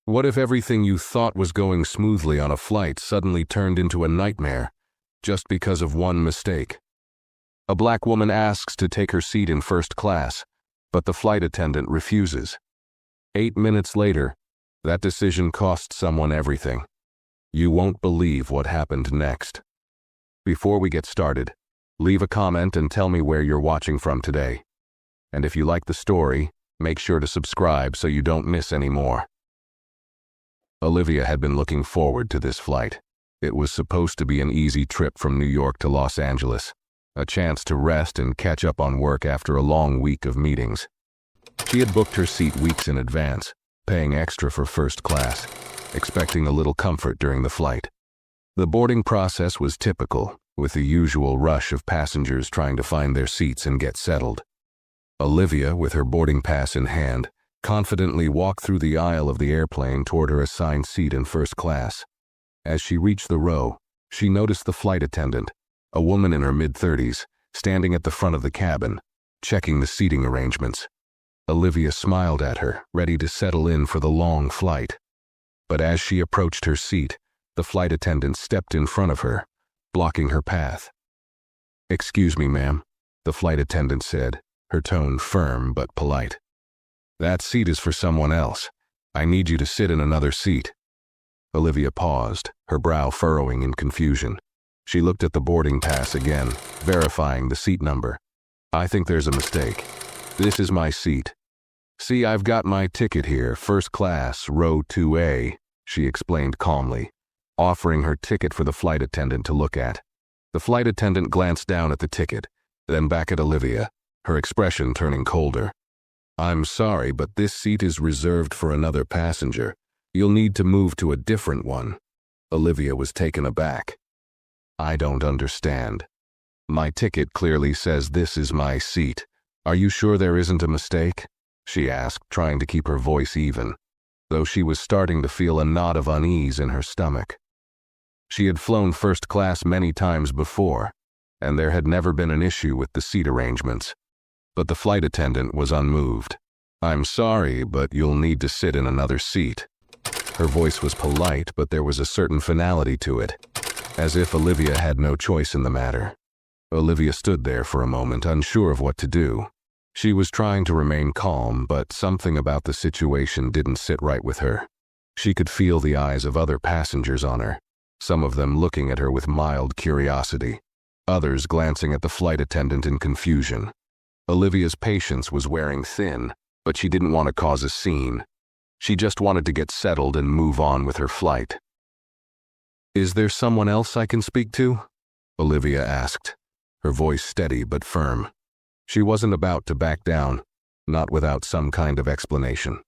What if everything you thought was going smoothly on a flight suddenly turned into a nightmare, just because of one mistake? A black woman asks to take her seat in first class, but the flight attendant refuses. 8 minutes later, that decision cost someone everything. You won't believe what happened next. Before we get started, leave a comment and tell me where you're watching from today. And if you like the story, make sure to subscribe so you don't miss any more. Olivia had been looking forward to this flight. It was supposed to be an easy trip from New York to Los Angeles, a chance to rest and catch up on work after a long week of meetings. She had booked her seat weeks in advance, paying extra for first class, expecting a little comfort during the flight. The boarding process was typical, with the usual rush of passengers trying to find their seats and get settled. Olivia, with her boarding pass in hand, confidently walked through the aisle of the airplane toward her assigned seat in first class. As she reached the row, she noticed the flight attendant, a woman in her mid-30s, standing at the front of the cabin, checking the seating arrangements. Olivia smiled at her, ready to settle in for the long flight. But as she approached her seat, the flight attendant stepped in front of her, blocking her path. "Excuse me, ma'am," the flight attendant said, her tone firm but polite. "That seat is for someone else. I need you to sit in another seat." Olivia paused, her brow furrowing in confusion. She looked at the boarding pass again, verifying the seat number. "I think there's a mistake. This is my seat. See, I've got my ticket here, first class, row 2A, she explained calmly, offering her ticket for the flight attendant to look at. The flight attendant glanced down at the ticket, then back at Olivia, her expression turning colder. "I'm sorry, but this seat is reserved for another passenger. You'll need to move to a different one." Olivia was taken aback. "I don't understand. My ticket clearly says this is my seat. Are you sure there isn't a mistake?" she asked, trying to keep her voice even, though she was starting to feel a knot of unease in her stomach. She had flown first class many times before, and there had never been an issue with the seat arrangements. But the flight attendant was unmoved. "I'm sorry, but you'll need to sit in another seat." Her voice was polite, but there was a certain finality to it, as if Olivia had no choice in the matter. Olivia stood there for a moment, unsure of what to do. She was trying to remain calm, but something about the situation didn't sit right with her. She could feel the eyes of other passengers on her, some of them looking at her with mild curiosity, others glancing at the flight attendant in confusion. Olivia's patience was wearing thin, but she didn't want to cause a scene. She just wanted to get settled and move on with her flight. "Is there someone else I can speak to?" Olivia asked, her voice steady but firm. She wasn't about to back down, not without some kind of explanation.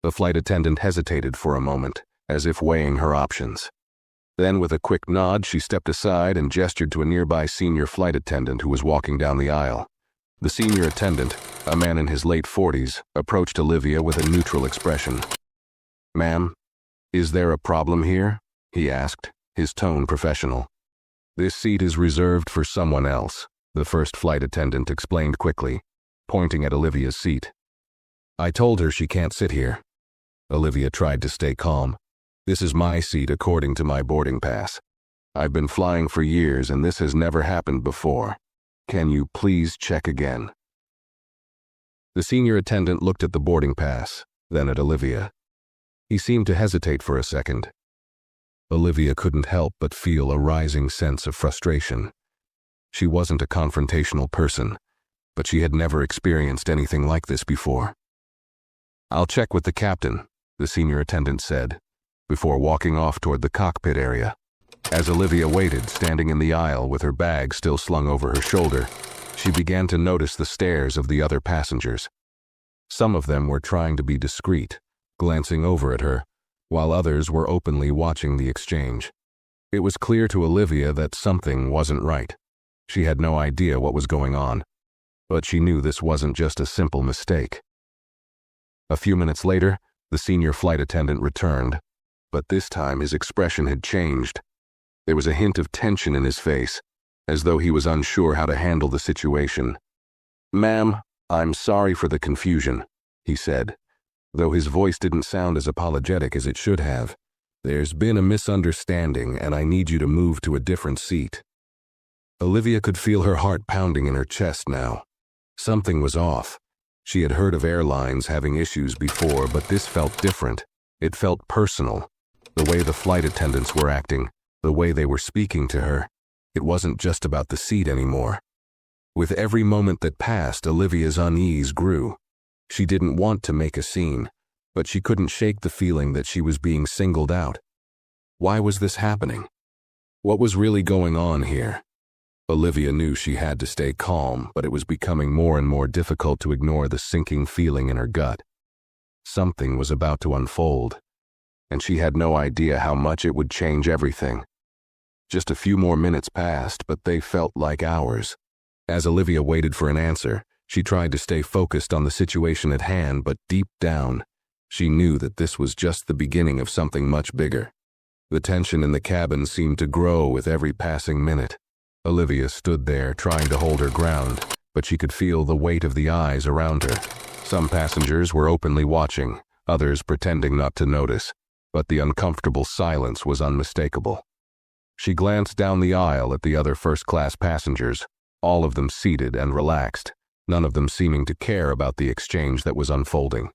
The flight attendant hesitated for a moment, as if weighing her options. Then, with a quick nod, she stepped aside and gestured to a nearby senior flight attendant who was walking down the aisle. The senior attendant, a man in his late 40s, approached Olivia with a neutral expression. "Ma'am, is there a problem here?" he asked, his tone professional. "This seat is reserved for someone else," the first flight attendant explained quickly, pointing at Olivia's seat. "I told her she can't sit here." Olivia tried to stay calm. "This is my seat according to my boarding pass. I've been flying for years and this has never happened before. Can you please check again?" The senior attendant looked at the boarding pass, then at Olivia. He seemed to hesitate for a second. Olivia couldn't help but feel a rising sense of frustration. She wasn't a confrontational person, but she had never experienced anything like this before. "I'll check with the captain," the senior attendant said, before walking off toward the cockpit area. As Olivia waited, standing in the aisle with her bag still slung over her shoulder, she began to notice the stares of the other passengers. Some of them were trying to be discreet, glancing over at her, while others were openly watching the exchange. It was clear to Olivia that something wasn't right. She had no idea what was going on, but she knew this wasn't just a simple mistake. A few minutes later, the senior flight attendant returned, but this time his expression had changed. There was a hint of tension in his face, as though he was unsure how to handle the situation. "Ma'am, I'm sorry for the confusion," he said, though his voice didn't sound as apologetic as it should have. "There's been a misunderstanding, and I need you to move to a different seat." Olivia could feel her heart pounding in her chest now. Something was off. She had heard of airlines having issues before, but this felt different. It felt personal. The way the flight attendants were acting, the way they were speaking to her. It wasn't just about the seat anymore. With every moment that passed, Olivia's unease grew. She didn't want to make a scene, but she couldn't shake the feeling that she was being singled out. Why was this happening? What was really going on here? Olivia knew she had to stay calm, but it was becoming more and more difficult to ignore the sinking feeling in her gut. Something was about to unfold, and she had no idea how much it would change everything. Just a few more minutes passed, but they felt like hours. As Olivia waited for an answer, she tried to stay focused on the situation at hand, but deep down, she knew that this was just the beginning of something much bigger. The tension in the cabin seemed to grow with every passing minute. Olivia stood there trying to hold her ground, but she could feel the weight of the eyes around her. Some passengers were openly watching, others pretending not to notice, but the uncomfortable silence was unmistakable. She glanced down the aisle at the other first-class passengers, all of them seated and relaxed, none of them seeming to care about the exchange that was unfolding.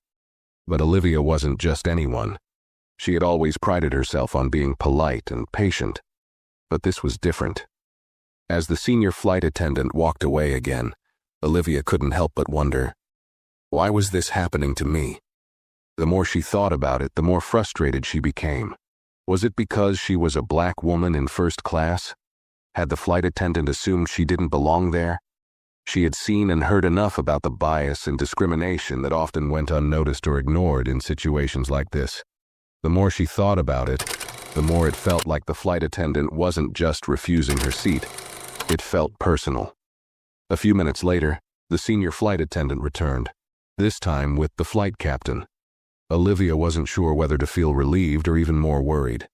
But Olivia wasn't just anyone. She had always prided herself on being polite and patient, but this was different. As the senior flight attendant walked away again, Olivia couldn't help but wonder, why was this happening to me? The more she thought about it, the more frustrated she became. Was it because she was a black woman in first class? Had the flight attendant assumed she didn't belong there? She had seen and heard enough about the bias and discrimination that often went unnoticed or ignored in situations like this. The more she thought about it, the more it felt like the flight attendant wasn't just refusing her seat. It felt personal. A few minutes later, the senior flight attendant returned, this time with the flight captain. Olivia wasn't sure whether to feel relieved or even more worried.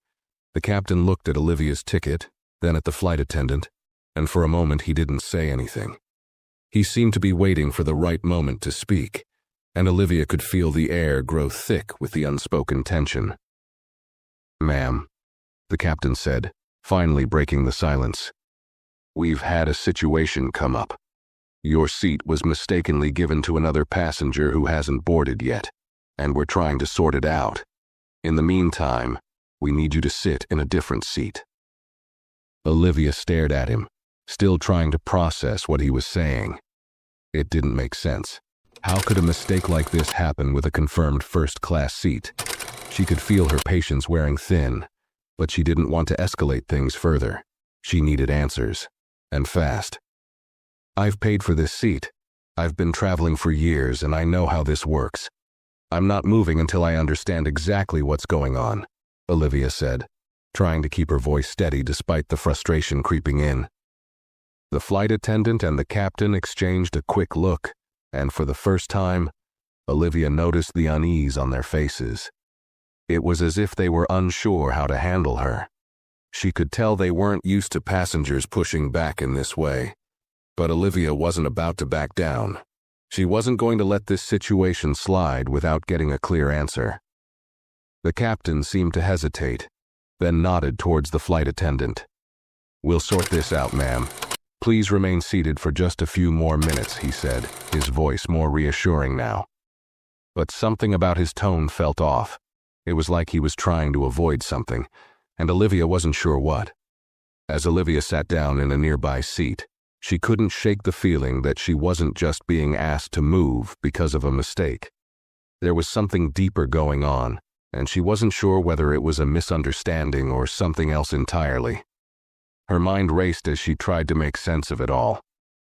The captain looked at Olivia's ticket, then at the flight attendant, and for a moment he didn't say anything. He seemed to be waiting for the right moment to speak, and Olivia could feel the air grow thick with the unspoken tension. "Ma'am," the captain said, finally breaking the silence. "We've had a situation come up. Your seat was mistakenly given to another passenger who hasn't boarded yet, and we're trying to sort it out. In the meantime, we need you to sit in a different seat." Olivia stared at him, still trying to process what he was saying. It didn't make sense. How could a mistake like this happen with a confirmed first-class seat? She could feel her patience wearing thin, but she didn't want to escalate things further. She needed answers, and fast. "I've paid for this seat. I've been traveling for years, and I know how this works. I'm not moving until I understand exactly what's going on," Olivia said, trying to keep her voice steady despite the frustration creeping in. The flight attendant and the captain exchanged a quick look, and for the first time, Olivia noticed the unease on their faces. It was as if they were unsure how to handle her. She could tell they weren't used to passengers pushing back in this way. But Olivia wasn't about to back down. She wasn't going to let this situation slide without getting a clear answer. The captain seemed to hesitate, then nodded towards the flight attendant. "We'll sort this out, ma'am. Please remain seated for just a few more minutes," he said, his voice more reassuring now. But something about his tone felt off. It was like he was trying to avoid something, and Olivia wasn't sure what. As Olivia sat down in a nearby seat, she couldn't shake the feeling that she wasn't just being asked to move because of a mistake. There was something deeper going on, and she wasn't sure whether it was a misunderstanding or something else entirely. Her mind raced as she tried to make sense of it all.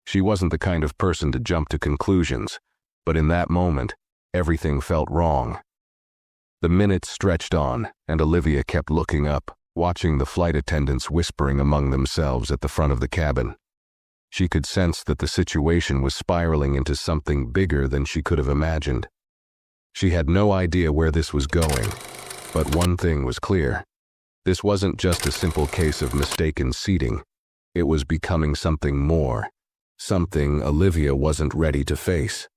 She wasn't the kind of person to jump to conclusions, but in that moment, everything felt wrong. The minutes stretched on, and Olivia kept looking up, watching the flight attendants whispering among themselves at the front of the cabin. She could sense that the situation was spiraling into something bigger than she could have imagined. She had no idea where this was going, but one thing was clear. This wasn't just a simple case of mistaken seating. It was becoming something more, something Olivia wasn't ready to face.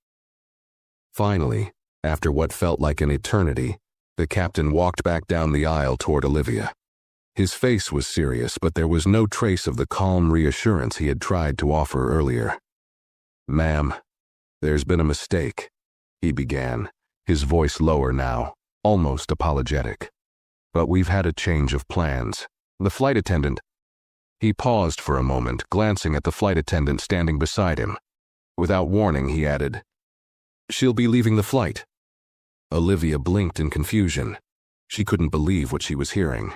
Finally, After what felt like an eternity, the captain walked back down the aisle toward Olivia. His face was serious, but there was no trace of the calm reassurance he had tried to offer earlier. "Ma'am, there's been a mistake," he began, his voice lower now, almost apologetic. "But we've had a change of plans. The flight attendant—" He paused for a moment, glancing at the flight attendant standing beside him. Without warning, he added, "She'll be leaving the flight." Olivia blinked in confusion. She couldn't believe what she was hearing.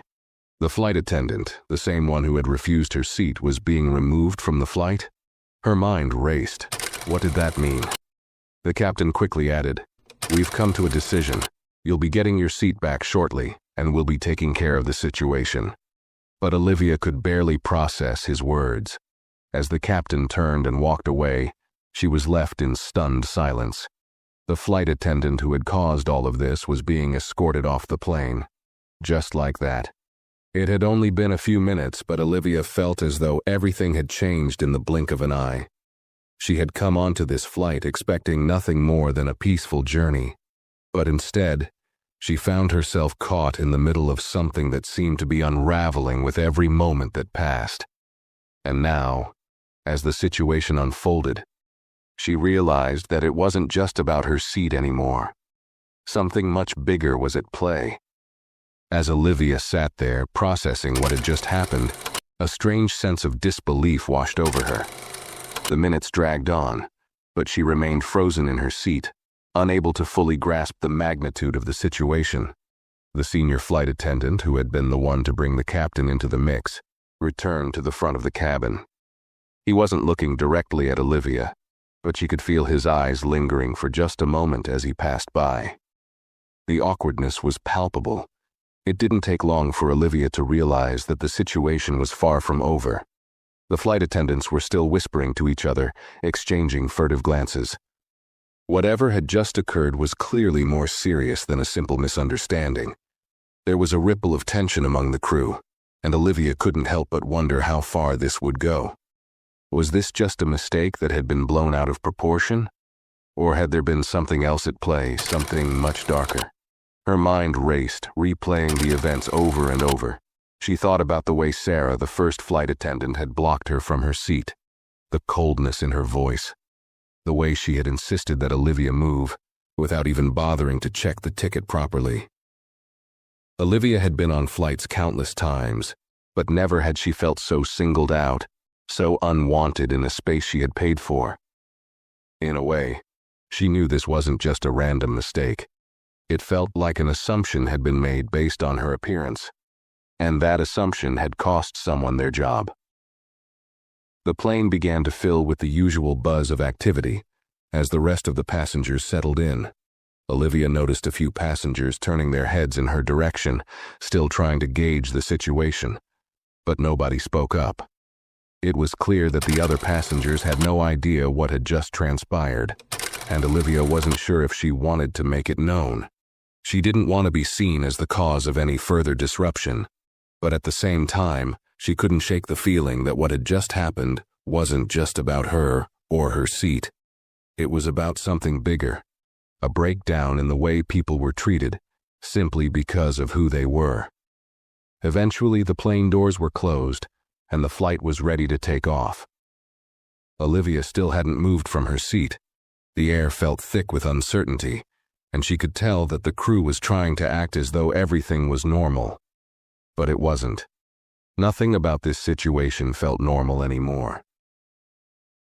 The flight attendant, the same one who had refused her seat, was being removed from the flight? Her mind raced. What did that mean? The captain quickly added, "We've come to a decision. You'll be getting your seat back shortly, and we'll be taking care of the situation." But Olivia could barely process his words. As the captain turned and walked away, she was left in stunned silence. The flight attendant who had caused all of this was being escorted off the plane. Just like that. It had only been a few minutes, but Olivia felt as though everything had changed in the blink of an eye. She had come onto this flight expecting nothing more than a peaceful journey. But instead, she found herself caught in the middle of something that seemed to be unraveling with every moment that passed. And now, as the situation unfolded, she realized that it wasn't just about her seat anymore. Something much bigger was at play. As Olivia sat there, processing what had just happened, a strange sense of disbelief washed over her. The minutes dragged on, but she remained frozen in her seat, unable to fully grasp the magnitude of the situation. The senior flight attendant, who had been the one to bring the captain into the mix, returned to the front of the cabin. He wasn't looking directly at Olivia, but she could feel his eyes lingering for just a moment as he passed by. The awkwardness was palpable. It didn't take long for Olivia to realize that the situation was far from over. The flight attendants were still whispering to each other, exchanging furtive glances. Whatever had just occurred was clearly more serious than a simple misunderstanding. There was a ripple of tension among the crew, and Olivia couldn't help but wonder how far this would go. Was this just a mistake that had been blown out of proportion? Or had there been something else at play, something much darker? Her mind raced, replaying the events over and over. She thought about the way Sarah, the first flight attendant, had blocked her from her seat, the coldness in her voice, the way she had insisted that Olivia move, without even bothering to check the ticket properly. Olivia had been on flights countless times, but never had she felt so singled out, so unwanted in a space she had paid for. In a way, she knew this wasn't just a random mistake. It felt like an assumption had been made based on her appearance, and that assumption had cost someone their job. The plane began to fill with the usual buzz of activity as the rest of the passengers settled in. Olivia noticed a few passengers turning their heads in her direction, still trying to gauge the situation, but nobody spoke up. It was clear that the other passengers had no idea what had just transpired, and Olivia wasn't sure if she wanted to make it known. She didn't want to be seen as the cause of any further disruption, but at the same time, she couldn't shake the feeling that what had just happened wasn't just about her or her seat. It was about something bigger, a breakdown in the way people were treated, simply because of who they were. Eventually, the plane doors were closed, and the flight was ready to take off. Olivia still hadn't moved from her seat. The air felt thick with uncertainty, and she could tell that the crew was trying to act as though everything was normal. But it wasn't. Nothing about this situation felt normal anymore.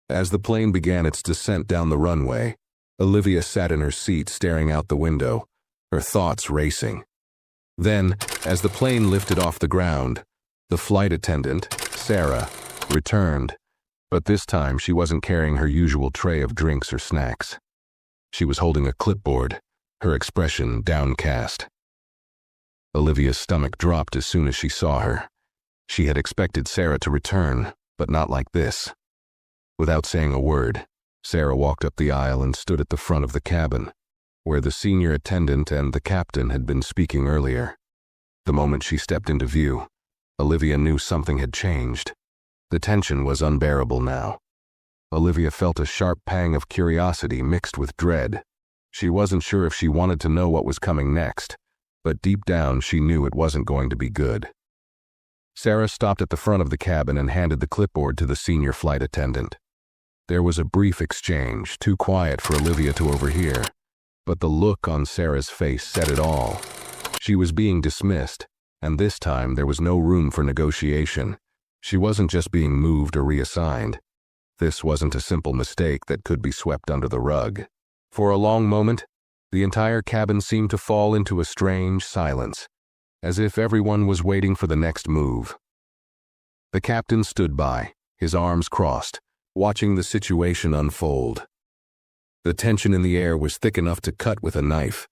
As the plane began its descent down the runway, Olivia sat in her seat staring out the window, her thoughts racing. Then, as the plane lifted off the ground, the flight attendant, Sarah, returned, but this time she wasn't carrying her usual tray of drinks or snacks. She was holding a clipboard, her expression downcast. Olivia's stomach dropped as soon as she saw her. She had expected Sarah to return, but not like this. Without saying a word, Sarah walked up the aisle and stood at the front of the cabin, where the senior attendant and the captain had been speaking earlier. The moment she stepped into view, Olivia knew something had changed. The tension was unbearable now. Olivia felt a sharp pang of curiosity mixed with dread. She wasn't sure if she wanted to know what was coming next, but deep down she knew it wasn't going to be good. Sarah stopped at the front of the cabin and handed the clipboard to the senior flight attendant. There was a brief exchange, too quiet for Olivia to overhear, but the look on Sarah's face said it all. She was being dismissed, and this time there was no room for negotiation. She wasn't just being moved or reassigned. This wasn't a simple mistake that could be swept under the rug. For a long moment, the entire cabin seemed to fall into a strange silence, as if everyone was waiting for the next move. The captain stood by, his arms crossed, watching the situation unfold. The tension in the air was thick enough to cut with a knife.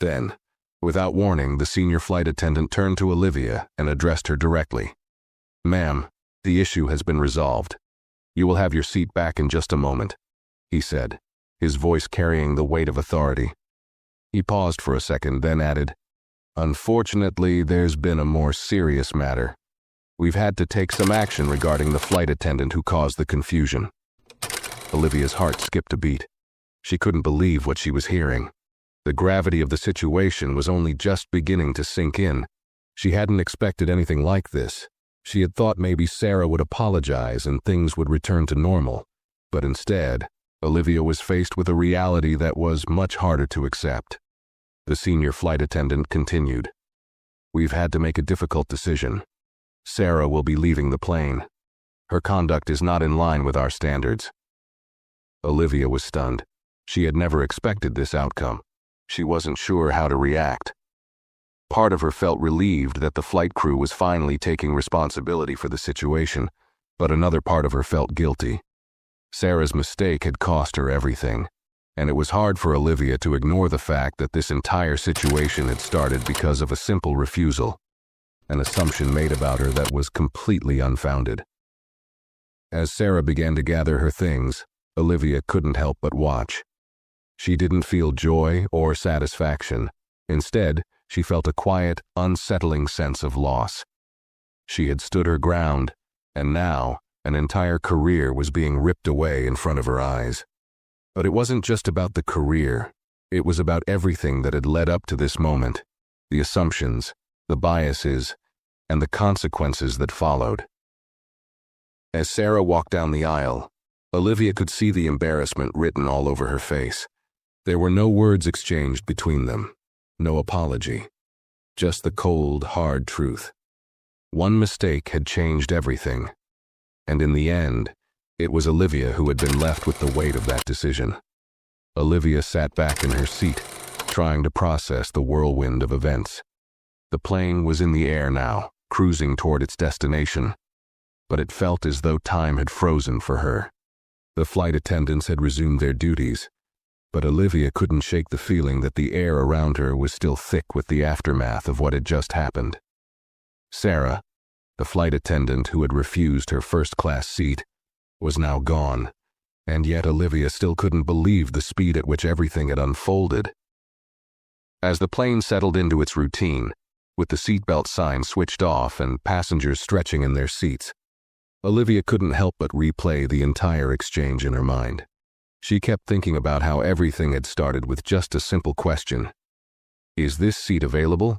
Then, without warning, the senior flight attendant turned to Olivia and addressed her directly. "Ma'am, the issue has been resolved. You will have your seat back in just a moment," he said, his voice carrying the weight of authority. He paused for a second, then added, "Unfortunately, there's been a more serious matter. We've had to take some action regarding the flight attendant who caused the confusion." Olivia's heart skipped a beat. She couldn't believe what she was hearing. The gravity of the situation was only just beginning to sink in. She hadn't expected anything like this. She had thought maybe Sarah would apologize and things would return to normal. But instead, Olivia was faced with a reality that was much harder to accept. The senior flight attendant continued, "We've had to make a difficult decision. Sarah will be leaving the plane. Her conduct is not in line with our standards." Olivia was stunned. She had never expected this outcome. She wasn't sure how to react. Part of her felt relieved that the flight crew was finally taking responsibility for the situation, but another part of her felt guilty. Sarah's mistake had cost her everything, and it was hard for Olivia to ignore the fact that this entire situation had started because of a simple refusal, an assumption made about her that was completely unfounded. As Sarah began to gather her things, Olivia couldn't help but watch. She didn't feel joy or satisfaction. Instead, she felt a quiet, unsettling sense of loss. She had stood her ground, and now an entire career was being ripped away in front of her eyes. But it wasn't just about the career. It was about everything that had led up to this moment, the assumptions, the biases, and the consequences that followed. As Sarah walked down the aisle, Olivia could see the embarrassment written all over her face. There were no words exchanged between them, no apology, just the cold, hard truth. One mistake had changed everything, and in the end, it was Olivia who had been left with the weight of that decision. Olivia sat back in her seat, trying to process the whirlwind of events. The plane was in the air now, cruising toward its destination, but it felt as though time had frozen for her. The flight attendants had resumed their duties, but Olivia couldn't shake the feeling that the air around her was still thick with the aftermath of what had just happened. Sarah, the flight attendant who had refused her first-class seat, was now gone, and yet Olivia still couldn't believe the speed at which everything had unfolded. As the plane settled into its routine, with the seatbelt sign switched off and passengers stretching in their seats, Olivia couldn't help but replay the entire exchange in her mind. She kept thinking about how everything had started with just a simple question. Is this seat available?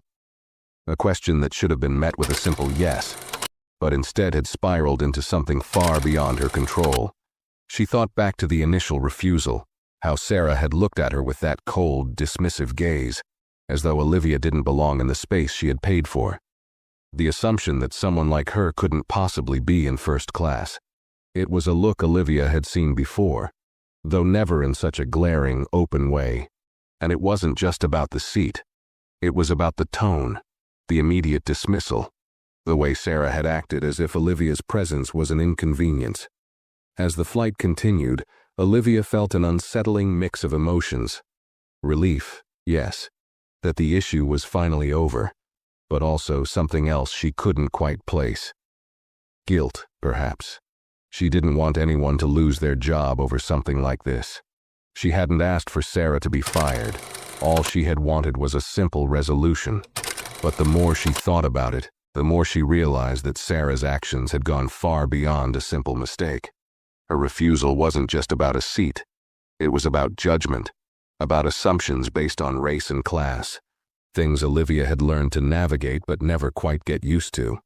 A question that should have been met with a simple yes, but instead had spiraled into something far beyond her control. She thought back to the initial refusal, how Sarah had looked at her with that cold, dismissive gaze, as though Olivia didn't belong in the space she had paid for. The assumption that someone like her couldn't possibly be in first class. It was a look Olivia had seen before, though never in such a glaring, open way. And it wasn't just about the seat. It was about the tone, the immediate dismissal, the way Sarah had acted as if Olivia's presence was an inconvenience. As the flight continued, Olivia felt an unsettling mix of emotions. Relief, yes, that the issue was finally over, but also something else she couldn't quite place. Guilt, perhaps. She didn't want anyone to lose their job over something like this. She hadn't asked for Sarah to be fired. All she had wanted was a simple resolution. But the more she thought about it, the more she realized that Sarah's actions had gone far beyond a simple mistake. Her refusal wasn't just about a seat. It was about judgment, about assumptions based on race and class, things Olivia had learned to navigate but never quite get used to.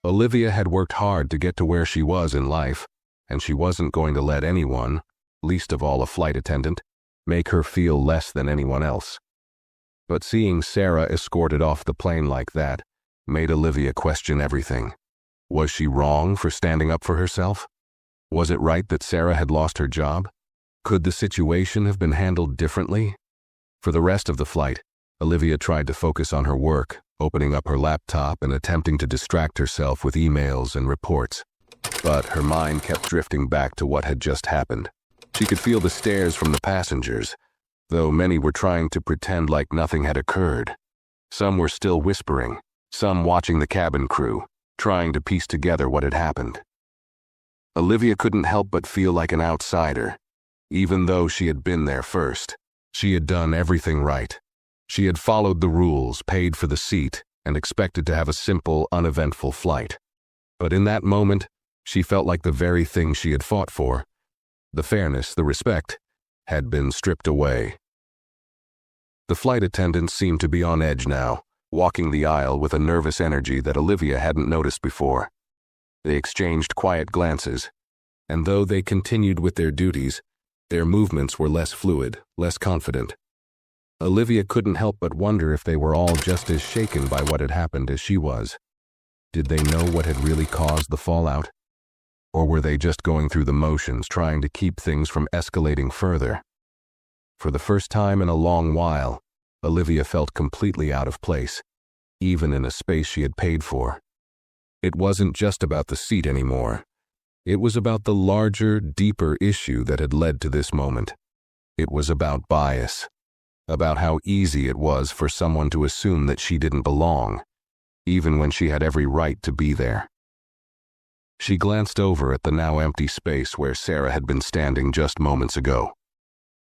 Olivia had worked hard to get to where she was in life, and she wasn't going to let anyone, least of all a flight attendant, make her feel less than anyone else. But seeing Sarah escorted off the plane like that made Olivia question everything. Was she wrong for standing up for herself? Was it right that Sarah had lost her job? Could the situation have been handled differently? For the rest of the flight, Olivia tried to focus on her work, opening up her laptop and attempting to distract herself with emails and reports. But her mind kept drifting back to what had just happened. She could feel the stares from the passengers, though many were trying to pretend like nothing had occurred. Some were still whispering, some watching the cabin crew, trying to piece together what had happened. Olivia couldn't help but feel like an outsider, even though she had been there first. She had done everything right. She had followed the rules, paid for the seat, and expected to have a simple, uneventful flight. But in that moment, she felt like the very thing she had fought for, the fairness, the respect, had been stripped away. The flight attendants seemed to be on edge now, walking the aisle with a nervous energy that Olivia hadn't noticed before. They exchanged quiet glances, and though they continued with their duties, their movements were less fluid, less confident. Olivia couldn't help but wonder if they were all just as shaken by what had happened as she was. Did they know what had really caused the fallout? Or were they just going through the motions, trying to keep things from escalating further? For the first time in a long while, Olivia felt completely out of place, even in a space she had paid for. It wasn't just about the seat anymore. It was about the larger, deeper issue that had led to this moment. It was about bias, about how easy it was for someone to assume that she didn't belong, even when she had every right to be there. She glanced over at the now empty space where Sarah had been standing just moments ago.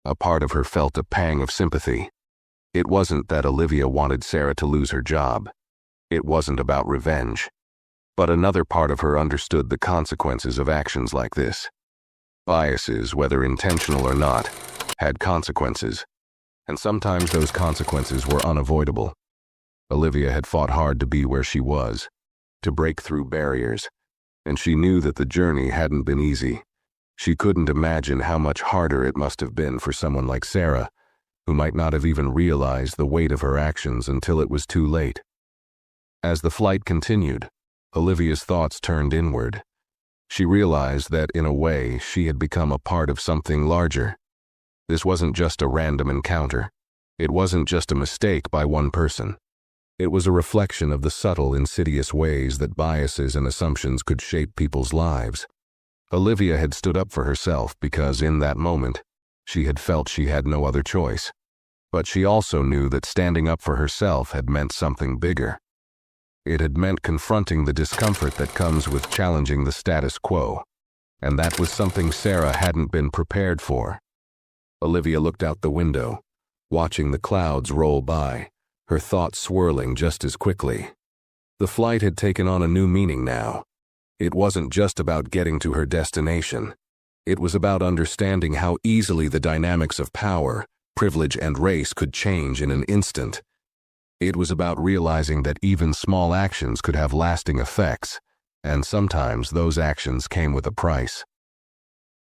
A part of her felt a pang of sympathy. It wasn't that Olivia wanted Sarah to lose her job. It wasn't about revenge. But another part of her understood the consequences of actions like this. Biases, whether intentional or not, had consequences, and sometimes those consequences were unavoidable. Olivia had fought hard to be where she was, to break through barriers, and she knew that the journey hadn't been easy. She couldn't imagine how much harder it must have been for someone like Sarah, who might not have even realized the weight of her actions until it was too late. As the flight continued, Olivia's thoughts turned inward. She realized that, in a way, she had become a part of something larger. This wasn't just a random encounter. It wasn't just a mistake by one person. It was a reflection of the subtle, insidious ways that biases and assumptions could shape people's lives. Olivia had stood up for herself because, in that moment, she had felt she had no other choice. But she also knew that standing up for herself had meant something bigger. It had meant confronting the discomfort that comes with challenging the status quo, and that was something Sarah hadn't been prepared for. Olivia looked out the window, watching the clouds roll by, her thoughts swirling just as quickly. The flight had taken on a new meaning now. It wasn't just about getting to her destination. It was about understanding how easily the dynamics of power, privilege, and race could change in an instant. It was about realizing that even small actions could have lasting effects, and sometimes those actions came with a price.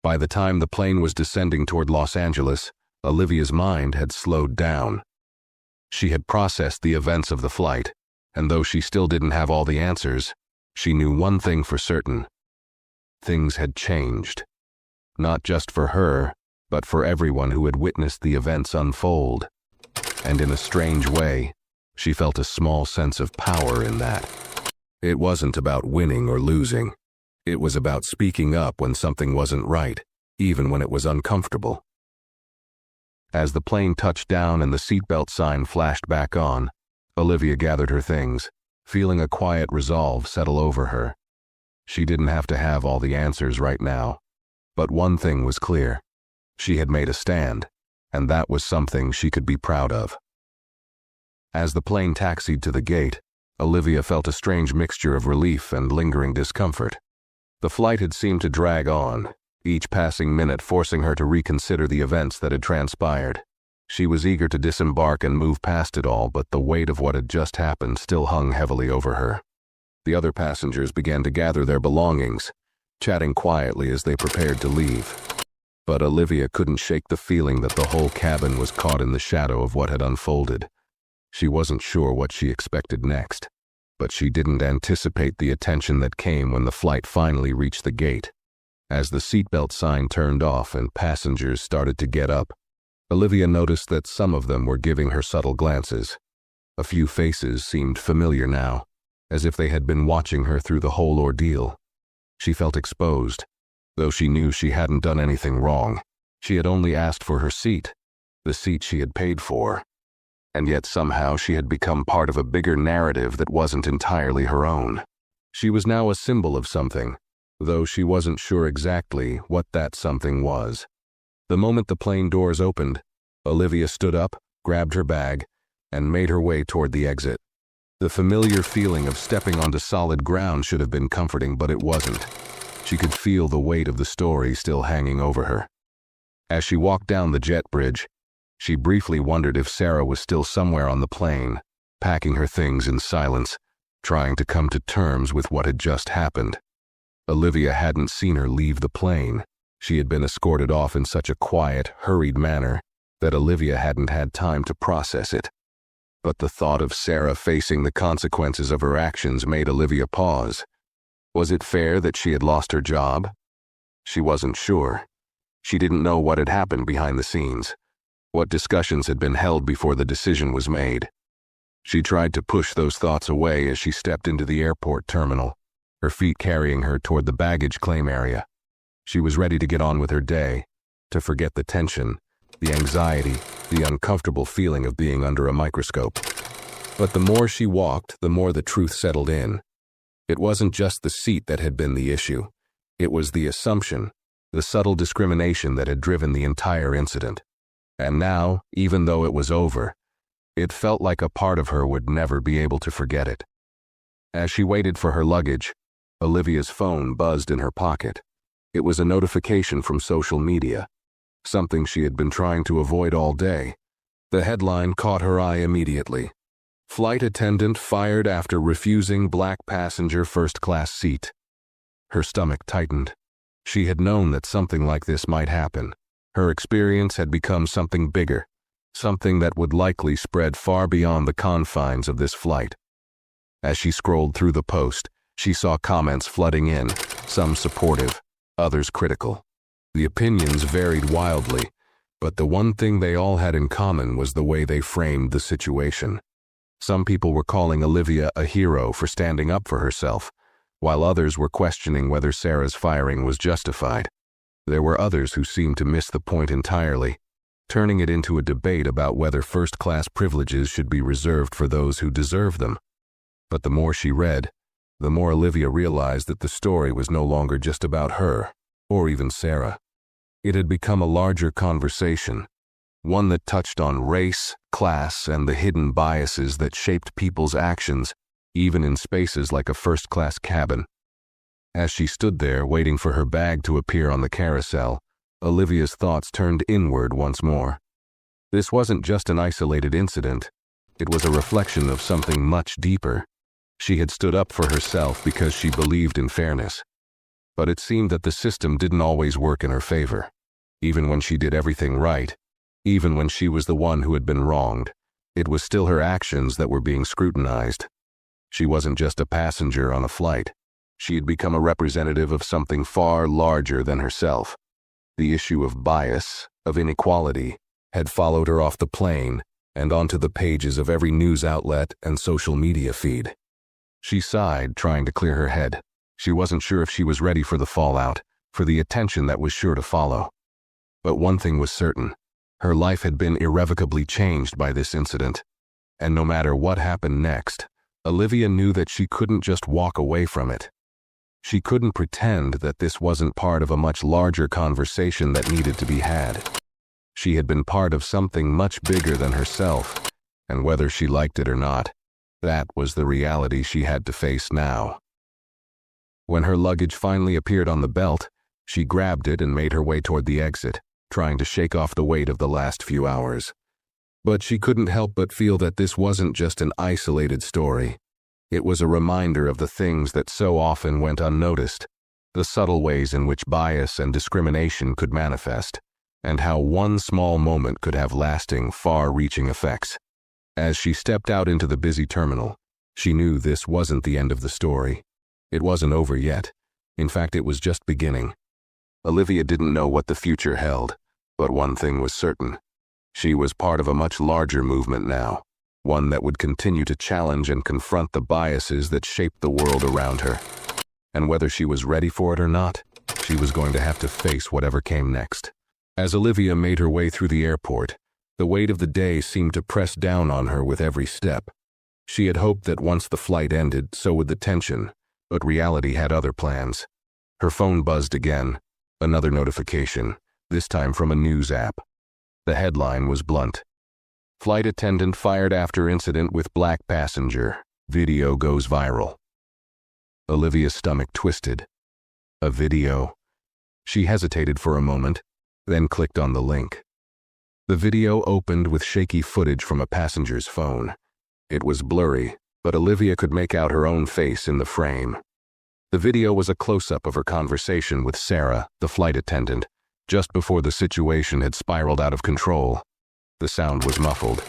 By the time the plane was descending toward Los Angeles, Olivia's mind had slowed down. She had processed the events of the flight, and though she still didn't have all the answers, she knew one thing for certain. Things had changed. Not just for her, but for everyone who had witnessed the events unfold. And in a strange way, she felt a small sense of power in that. It wasn't about winning or losing. It was about speaking up when something wasn't right, even when it was uncomfortable. As the plane touched down and the seatbelt sign flashed back on, Olivia gathered her things, feeling a quiet resolve settle over her. She didn't have to have all the answers right now, but one thing was clear. She had made a stand, and that was something she could be proud of. As the plane taxied to the gate, Olivia felt a strange mixture of relief and lingering discomfort. The flight had seemed to drag on, each passing minute forcing her to reconsider the events that had transpired. She was eager to disembark and move past it all, but the weight of what had just happened still hung heavily over her. The other passengers began to gather their belongings, chatting quietly as they prepared to leave. But Olivia couldn't shake the feeling that the whole cabin was caught in the shadow of what had unfolded. She wasn't sure what she expected next, but she didn't anticipate the attention that came when the flight finally reached the gate. As the seatbelt sign turned off and passengers started to get up, Olivia noticed that some of them were giving her subtle glances. A few faces seemed familiar now, as if they had been watching her through the whole ordeal. She felt exposed, though she knew she hadn't done anything wrong. She had only asked for her seat, the seat she had paid for. And yet somehow she had become part of a bigger narrative that wasn't entirely her own. She was now a symbol of something, though she wasn't sure exactly what that something was. The moment the plane doors opened, Olivia stood up, grabbed her bag, and made her way toward the exit. The familiar feeling of stepping onto solid ground should have been comforting, but it wasn't. She could feel the weight of the story still hanging over her. As she walked down the jet bridge, she briefly wondered if Sarah was still somewhere on the plane, packing her things in silence, trying to come to terms with what had just happened. Olivia hadn't seen her leave the plane. She had been escorted off in such a quiet, hurried manner that Olivia hadn't had time to process it. But the thought of Sarah facing the consequences of her actions made Olivia pause. Was it fair that she had lost her job? She wasn't sure. She didn't know what had happened behind the scenes, what discussions had been held before the decision was made. She tried to push those thoughts away as she stepped into the airport terminal, her feet carrying her toward the baggage claim area. She was ready to get on with her day, to forget the tension, the anxiety, the uncomfortable feeling of being under a microscope. But the more she walked, the more the truth settled in. It wasn't just the seat that had been the issue. It was the assumption, the subtle discrimination that had driven the entire incident. And now, even though it was over, it felt like a part of her would never be able to forget it. As she waited for her luggage, Olivia's phone buzzed in her pocket. It was a notification from social media, something she had been trying to avoid all day. The headline caught her eye immediately. Flight attendant fired after refusing black passenger first-class seat. Her stomach tightened. She had known that something like this might happen. Her experience had become something bigger, something that would likely spread far beyond the confines of this flight. As she scrolled through the post, she saw comments flooding in, some supportive, others critical. The opinions varied wildly, but the one thing they all had in common was the way they framed the situation. Some people were calling Olivia a hero for standing up for herself, while others were questioning whether Sarah's firing was justified. There were others who seemed to miss the point entirely, turning it into a debate about whether first-class privileges should be reserved for those who deserve them. But the more she read, the more Olivia realized that the story was no longer just about her, or even Sarah. It had become a larger conversation, one that touched on race, class, and the hidden biases that shaped people's actions, even in spaces like a first-class cabin. As she stood there waiting for her bag to appear on the carousel, Olivia's thoughts turned inward once more. This wasn't just an isolated incident. It was a reflection of something much deeper. She had stood up for herself because she believed in fairness. But it seemed that the system didn't always work in her favor. Even when she did everything right, even when she was the one who had been wronged, it was still her actions that were being scrutinized. She wasn't just a passenger on a flight. She had become a representative of something far larger than herself. The issue of bias, of inequality, had followed her off the plane and onto the pages of every news outlet and social media feed. She sighed, trying to clear her head. She wasn't sure if she was ready for the fallout, for the attention that was sure to follow. But one thing was certain. Her life had been irrevocably changed by this incident. And no matter what happened next, Olivia knew that she couldn't just walk away from it. She couldn't pretend that this wasn't part of a much larger conversation that needed to be had. She had been part of something much bigger than herself, and whether she liked it or not, that was the reality she had to face now. When her luggage finally appeared on the belt, She grabbed it and made her way toward the exit, trying to shake off the weight of the last few hours. But she couldn't help but feel that this wasn't just an isolated story. It was a reminder of the things that so often went unnoticed, the subtle ways in which bias and discrimination could manifest, and how one small moment could have lasting, far-reaching effects. As she stepped out into the busy terminal, she knew this wasn't the end of the story. It wasn't over yet. In fact, it was just beginning. Olivia didn't know what the future held, but one thing was certain. She was part of a much larger movement now, one that would continue to challenge and confront the biases that shaped the world around her. And whether she was ready for it or not, she was going to have to face whatever came next. As Olivia made her way through the airport, the weight of the day seemed to press down on her with every step. She had hoped that once the flight ended, so would the tension, but reality had other plans. Her phone buzzed again, another notification, this time from a news app. The headline was blunt. Flight attendant fired after incident with black passenger. Video goes viral. Olivia's stomach twisted. A video? She hesitated for a moment, then clicked on the link. The video opened with shaky footage from a passenger's phone. It was blurry, but Olivia could make out her own face in the frame. The video was a close-up of her conversation with Sarah, the flight attendant, just before the situation had spiraled out of control. The sound was muffled,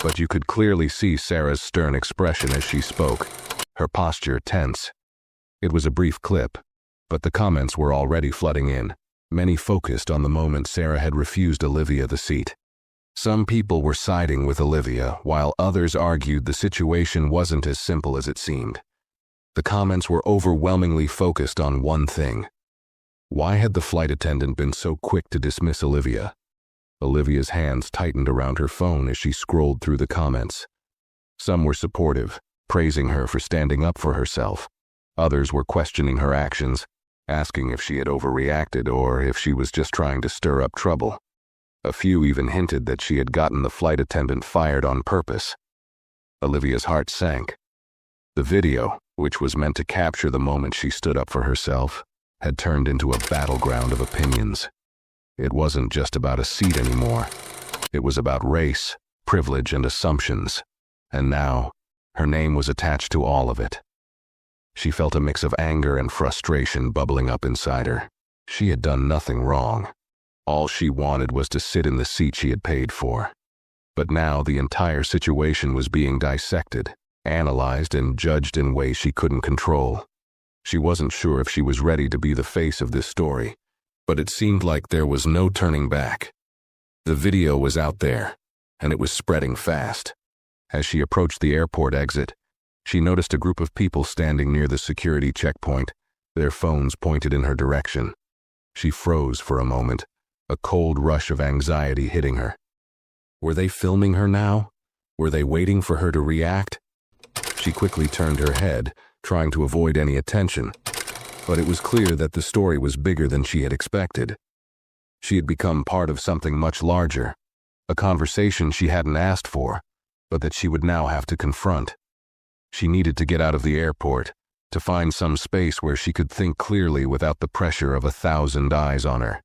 but you could clearly see Sarah's stern expression as she spoke, her posture tense. It was a brief clip, but the comments were already flooding in. Many focused on the moment Sarah had refused Olivia the seat. Some people were siding with Olivia, while others argued the situation wasn't as simple as it seemed. The comments were overwhelmingly focused on one thing. Why had the flight attendant been so quick to dismiss Olivia? Olivia's hands tightened around her phone as she scrolled through the comments. Some were supportive, praising her for standing up for herself. Others were questioning her actions, asking if she had overreacted or if she was just trying to stir up trouble. A few even hinted that she had gotten the flight attendant fired on purpose. Olivia's heart sank. The video, which was meant to capture the moment she stood up for herself, had turned into a battleground of opinions. It wasn't just about a seat anymore. It was about race, privilege, and assumptions. And now, her name was attached to all of it. She felt a mix of anger and frustration bubbling up inside her. She had done nothing wrong. All she wanted was to sit in the seat she had paid for. But now the entire situation was being dissected, analyzed, and judged in ways she couldn't control. She wasn't sure if she was ready to be the face of this story, but it seemed like there was no turning back. The video was out there, and it was spreading fast. As she approached the airport exit, she noticed a group of people standing near the security checkpoint, their phones pointed in her direction. She froze for a moment, a cold rush of anxiety hitting her. Were they filming her now? Were they waiting for her to react? She quickly turned her head, trying to avoid any attention, but it was clear that the story was bigger than she had expected. She had become part of something much larger, a conversation she hadn't asked for, but that she would now have to confront. She needed to get out of the airport, to find some space where she could think clearly without the pressure of 1,000 eyes on her.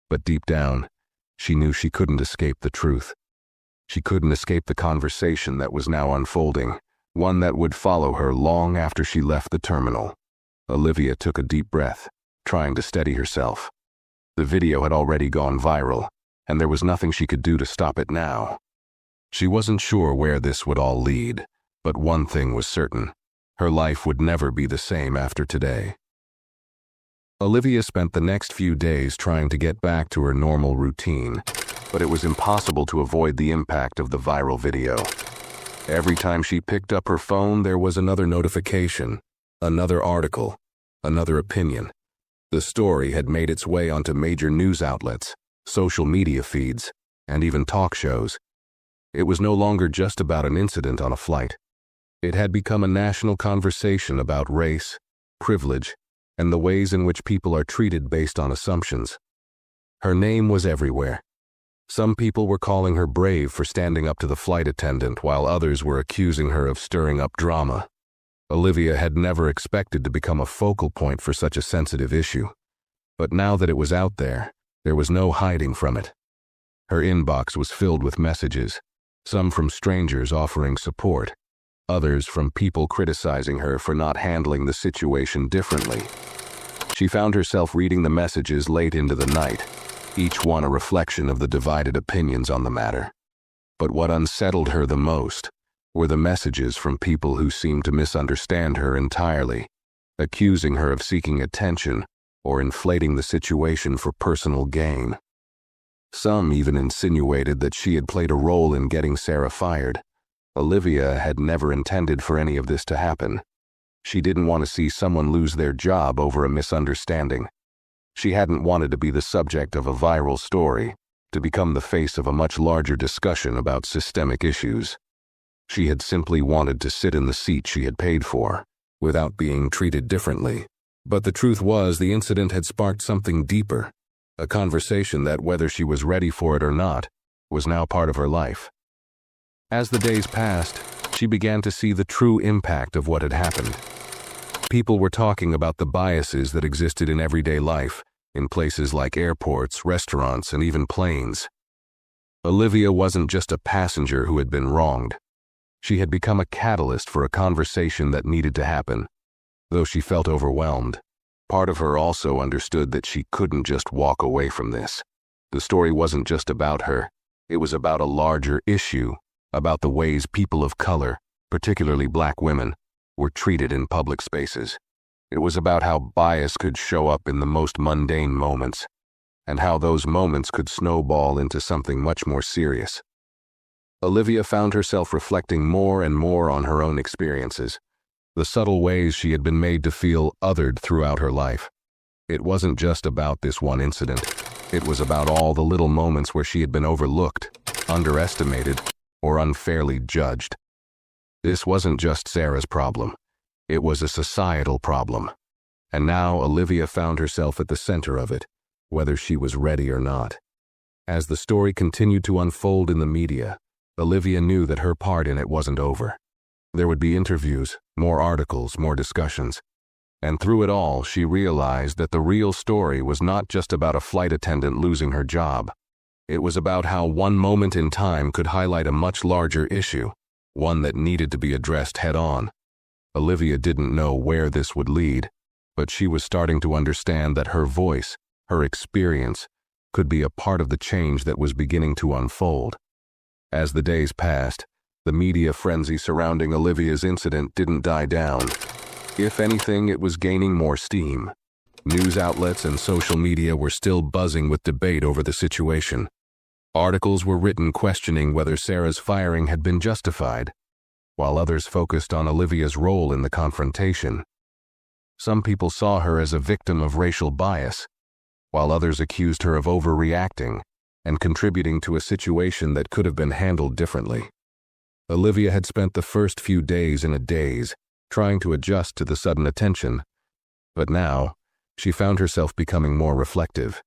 But deep down, she knew she couldn't escape the truth. She couldn't escape the conversation that was now unfolding, one that would follow her long after she left the terminal. Olivia took a deep breath, trying to steady herself. The video had already gone viral, and there was nothing she could do to stop it now. She wasn't sure where this would all lead, but one thing was certain. Her life would never be the same after today. Olivia spent the next few days trying to get back to her normal routine, but it was impossible to avoid the impact of the viral video. Every time she picked up her phone, there was another notification, another article, another opinion. The story had made its way onto major news outlets, social media feeds, and even talk shows. It was no longer just about an incident on a flight. It had become a national conversation about race, privilege, and the ways in which people are treated based on assumptions. Her name was everywhere. Some people were calling her brave for standing up to the flight attendant, while others were accusing her of stirring up drama. Olivia had never expected to become a focal point for such a sensitive issue. But now that it was out there was no hiding from it. Her inbox was filled with messages, some from strangers offering support, others from people criticizing her for not handling the situation differently. She found herself reading the messages late into the night, each one a reflection of the divided opinions on the matter. But what unsettled her the most were the messages from people who seemed to misunderstand her entirely, accusing her of seeking attention or inflating the situation for personal gain. Some even insinuated that she had played a role in getting Sarah fired. Olivia had never intended for any of this to happen. She didn't want to see someone lose their job over a misunderstanding. She hadn't wanted to be the subject of a viral story, to become the face of a much larger discussion about systemic issues. She had simply wanted to sit in the seat she had paid for, without being treated differently. But the truth was, the incident had sparked something deeper, a conversation that, whether she was ready for it or not, was now part of her life. As the days passed, she began to see the true impact of what had happened. People were talking about the biases that existed in everyday life, in places like airports, restaurants, and even planes. Olivia wasn't just a passenger who had been wronged. She had become a catalyst for a conversation that needed to happen. Though she felt overwhelmed, part of her also understood that she couldn't just walk away from this. The story wasn't just about her. It was about a larger issue, about the ways people of color, particularly black women, were treated in public spaces. It was about how bias could show up in the most mundane moments, and how those moments could snowball into something much more serious. Olivia found herself reflecting more and more on her own experiences, the subtle ways she had been made to feel othered throughout her life. It wasn't just about this one incident. It was about all the little moments where she had been overlooked, underestimated, or unfairly judged. This wasn't just Sarah's problem. It was a societal problem. And now Olivia found herself at the center of it, whether she was ready or not. As the story continued to unfold in the media, Olivia knew that her part in it wasn't over. There would be interviews, more articles, more discussions. And through it all, she realized that the real story was not just about a flight attendant losing her job. It was about how one moment in time could highlight a much larger issue, one that needed to be addressed head-on. Olivia didn't know where this would lead, but she was starting to understand that her voice, her experience, could be a part of the change that was beginning to unfold. As the days passed, the media frenzy surrounding Olivia's incident didn't die down. If anything, it was gaining more steam. News outlets and social media were still buzzing with debate over the situation. Articles were written questioning whether Sarah's firing had been justified, while others focused on Olivia's role in the confrontation. Some people saw her as a victim of racial bias, while others accused her of overreacting and contributing to a situation that could have been handled differently. Olivia had spent the first few days in a daze, trying to adjust to the sudden attention, but now she found herself becoming more reflective.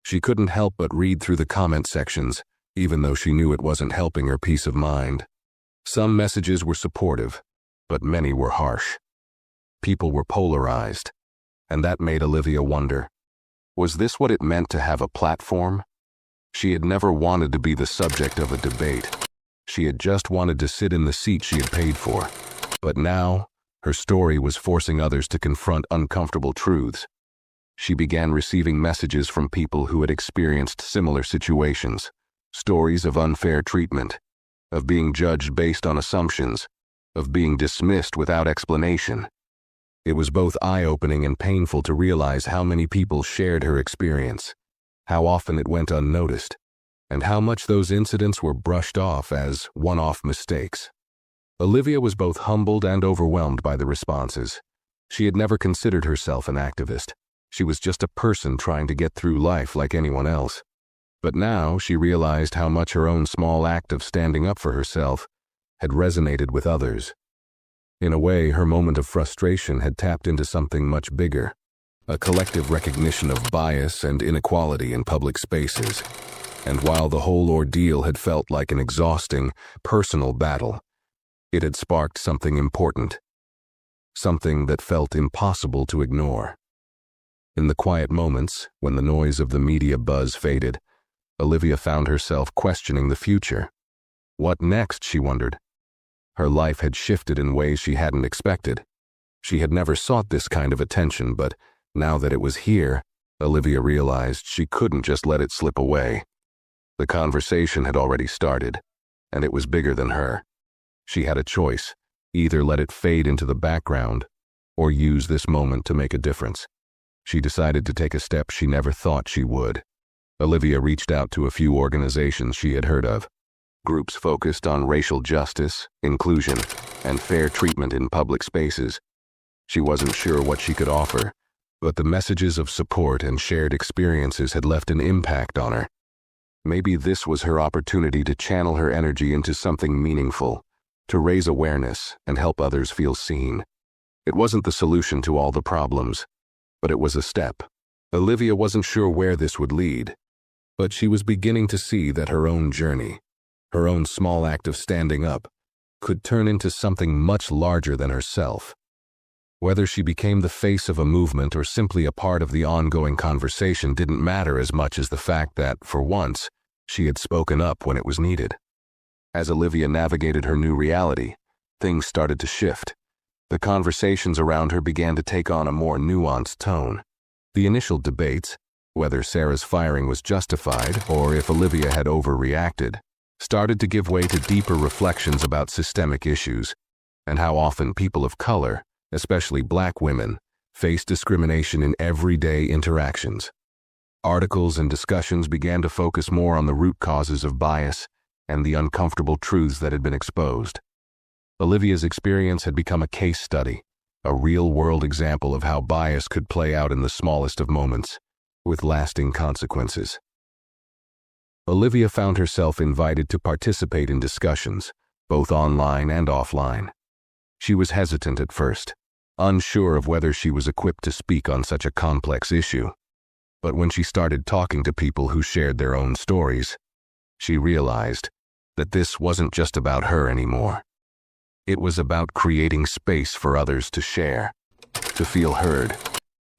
She couldn't help but read through the comment sections, even though she knew it wasn't helping her peace of mind. Some messages were supportive, but many were harsh. People were polarized, and that made Olivia wonder, was this what it meant to have a platform? She had never wanted to be the subject of a debate. She had just wanted to sit in the seat she had paid for. But now, her story was forcing others to confront uncomfortable truths. She began receiving messages from people who had experienced similar situations, stories of unfair treatment, of being judged based on assumptions, of being dismissed without explanation. It was both eye-opening and painful to realize how many people shared her experience, how often it went unnoticed, and how much those incidents were brushed off as one-off mistakes. Olivia was both humbled and overwhelmed by the responses. She had never considered herself an activist. She was just a person trying to get through life like anyone else. But now she realized how much her own small act of standing up for herself had resonated with others. In a way, her moment of frustration had tapped into something much bigger, a collective recognition of bias and inequality in public spaces. And while the whole ordeal had felt like an exhausting, personal battle, it had sparked something important, something that felt impossible to ignore. In the quiet moments, when the noise of the media buzz faded, Olivia found herself questioning the future. What next, she wondered. Her life had shifted in ways she hadn't expected. She had never sought this kind of attention, but now that it was here, Olivia realized she couldn't just let it slip away. The conversation had already started, and it was bigger than her. She had a choice: either let it fade into the background or use this moment to make a difference. She decided to take a step she never thought she would. Olivia reached out to a few organizations she had heard of, groups focused on racial justice, inclusion, and fair treatment in public spaces. She wasn't sure what she could offer, but the messages of support and shared experiences had left an impact on her. Maybe this was her opportunity to channel her energy into something meaningful, to raise awareness and help others feel seen. It wasn't the solution to all the problems, but it was a step. Olivia wasn't sure where this would lead, but she was beginning to see that her own journey, her own small act of standing up, could turn into something much larger than herself. Whether she became the face of a movement or simply a part of the ongoing conversation didn't matter as much as the fact that, for once, she had spoken up when it was needed. As Olivia navigated her new reality, things started to shift. The conversations around her began to take on a more nuanced tone. The initial debates, whether Sarah's firing was justified or if Olivia had overreacted, started to give way to deeper reflections about systemic issues and how often people of color, especially Black women, face discrimination in everyday interactions. Articles and discussions began to focus more on the root causes of bias and the uncomfortable truths that had been exposed. Olivia's experience had become a case study, a real-world example of how bias could play out in the smallest of moments, with lasting consequences. Olivia found herself invited to participate in discussions, both online and offline. She was hesitant at first, unsure of whether she was equipped to speak on such a complex issue. But when she started talking to people who shared their own stories, she realized that this wasn't just about her anymore. It was about creating space for others to share, to feel heard,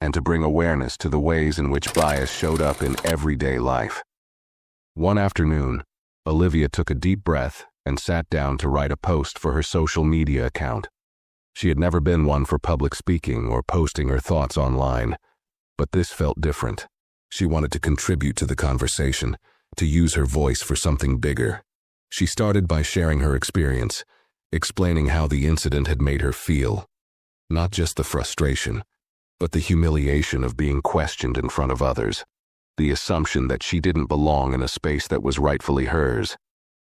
and to bring awareness to the ways in which bias showed up in everyday life. One afternoon, Olivia took a deep breath and sat down to write a post for her social media account. She had never been one for public speaking or posting her thoughts online, but this felt different. She wanted to contribute to the conversation, to use her voice for something bigger. She started by sharing her experience, explaining how the incident had made her feel. Not just the frustration, but the humiliation of being questioned in front of others. The assumption that she didn't belong in a space that was rightfully hers.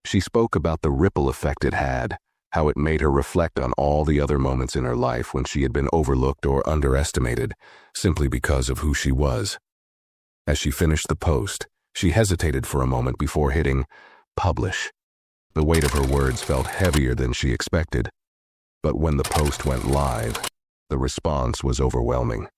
She spoke about the ripple effect it had, how it made her reflect on all the other moments in her life when she had been overlooked or underestimated, simply because of who she was. As she finished the post, she hesitated for a moment before hitting publish. The weight of her words felt heavier than she expected, but when the post went live, the response was overwhelming.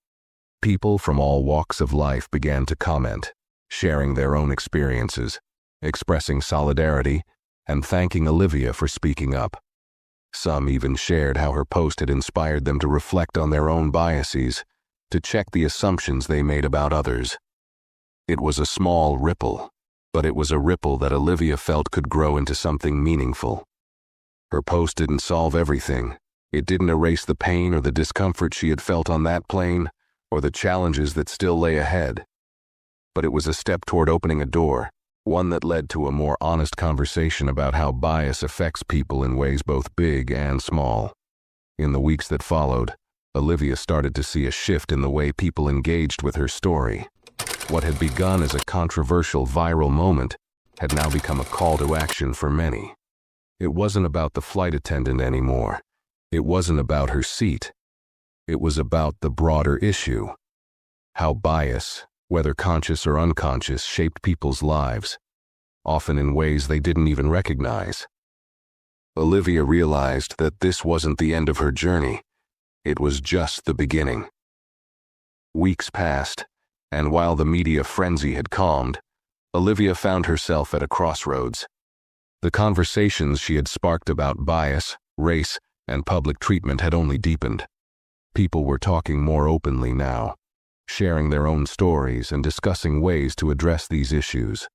People from all walks of life began to comment, sharing their own experiences, expressing solidarity, and thanking Olivia for speaking up. Some even shared how her post had inspired them to reflect on their own biases, to check the assumptions they made about others. It was a small ripple, but it was a ripple that Olivia felt could grow into something meaningful. Her post didn't solve everything. It didn't erase the pain or the discomfort she had felt on that plane, or the challenges that still lay ahead. But it was a step toward opening a door, one that led to a more honest conversation about how bias affects people in ways both big and small. In the weeks that followed, Olivia started to see a shift in the way people engaged with her story. What had begun as a controversial viral moment had now become a call to action for many. It wasn't about the flight attendant anymore. It wasn't about her seat. It was about the broader issue. How bias, whether conscious or unconscious, shaped people's lives, often in ways they didn't even recognize. Olivia realized that this wasn't the end of her journey. It was just the beginning. Weeks passed, and while the media frenzy had calmed, Olivia found herself at a crossroads. The conversations she had sparked about bias, race, and public treatment had only deepened. People were talking more openly now, sharing their own stories and discussing ways to address these issues.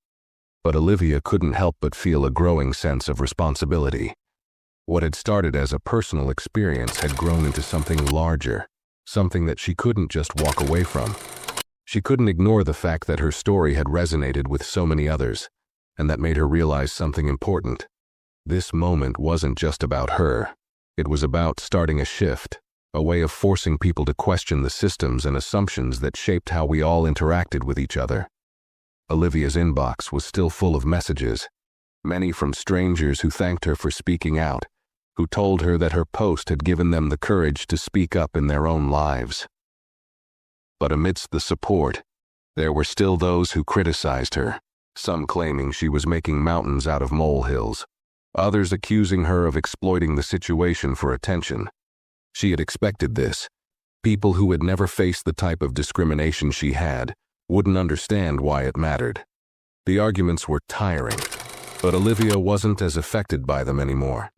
But Olivia couldn't help but feel a growing sense of responsibility. What had started as a personal experience had grown into something larger, something that she couldn't just walk away from. She couldn't ignore the fact that her story had resonated with so many others, and that made her realize something important. This moment wasn't just about her. It was about starting a shift, a way of forcing people to question the systems and assumptions that shaped how we all interacted with each other. Olivia's inbox was still full of messages, many from strangers who thanked her for speaking out, who told her that her post had given them the courage to speak up in their own lives. But amidst the support, there were still those who criticized her, some claiming she was making mountains out of molehills, others accusing her of exploiting the situation for attention. She had expected this. People who had never faced the type of discrimination she had wouldn't understand why it mattered. The arguments were tiring, but Olivia wasn't as affected by them anymore.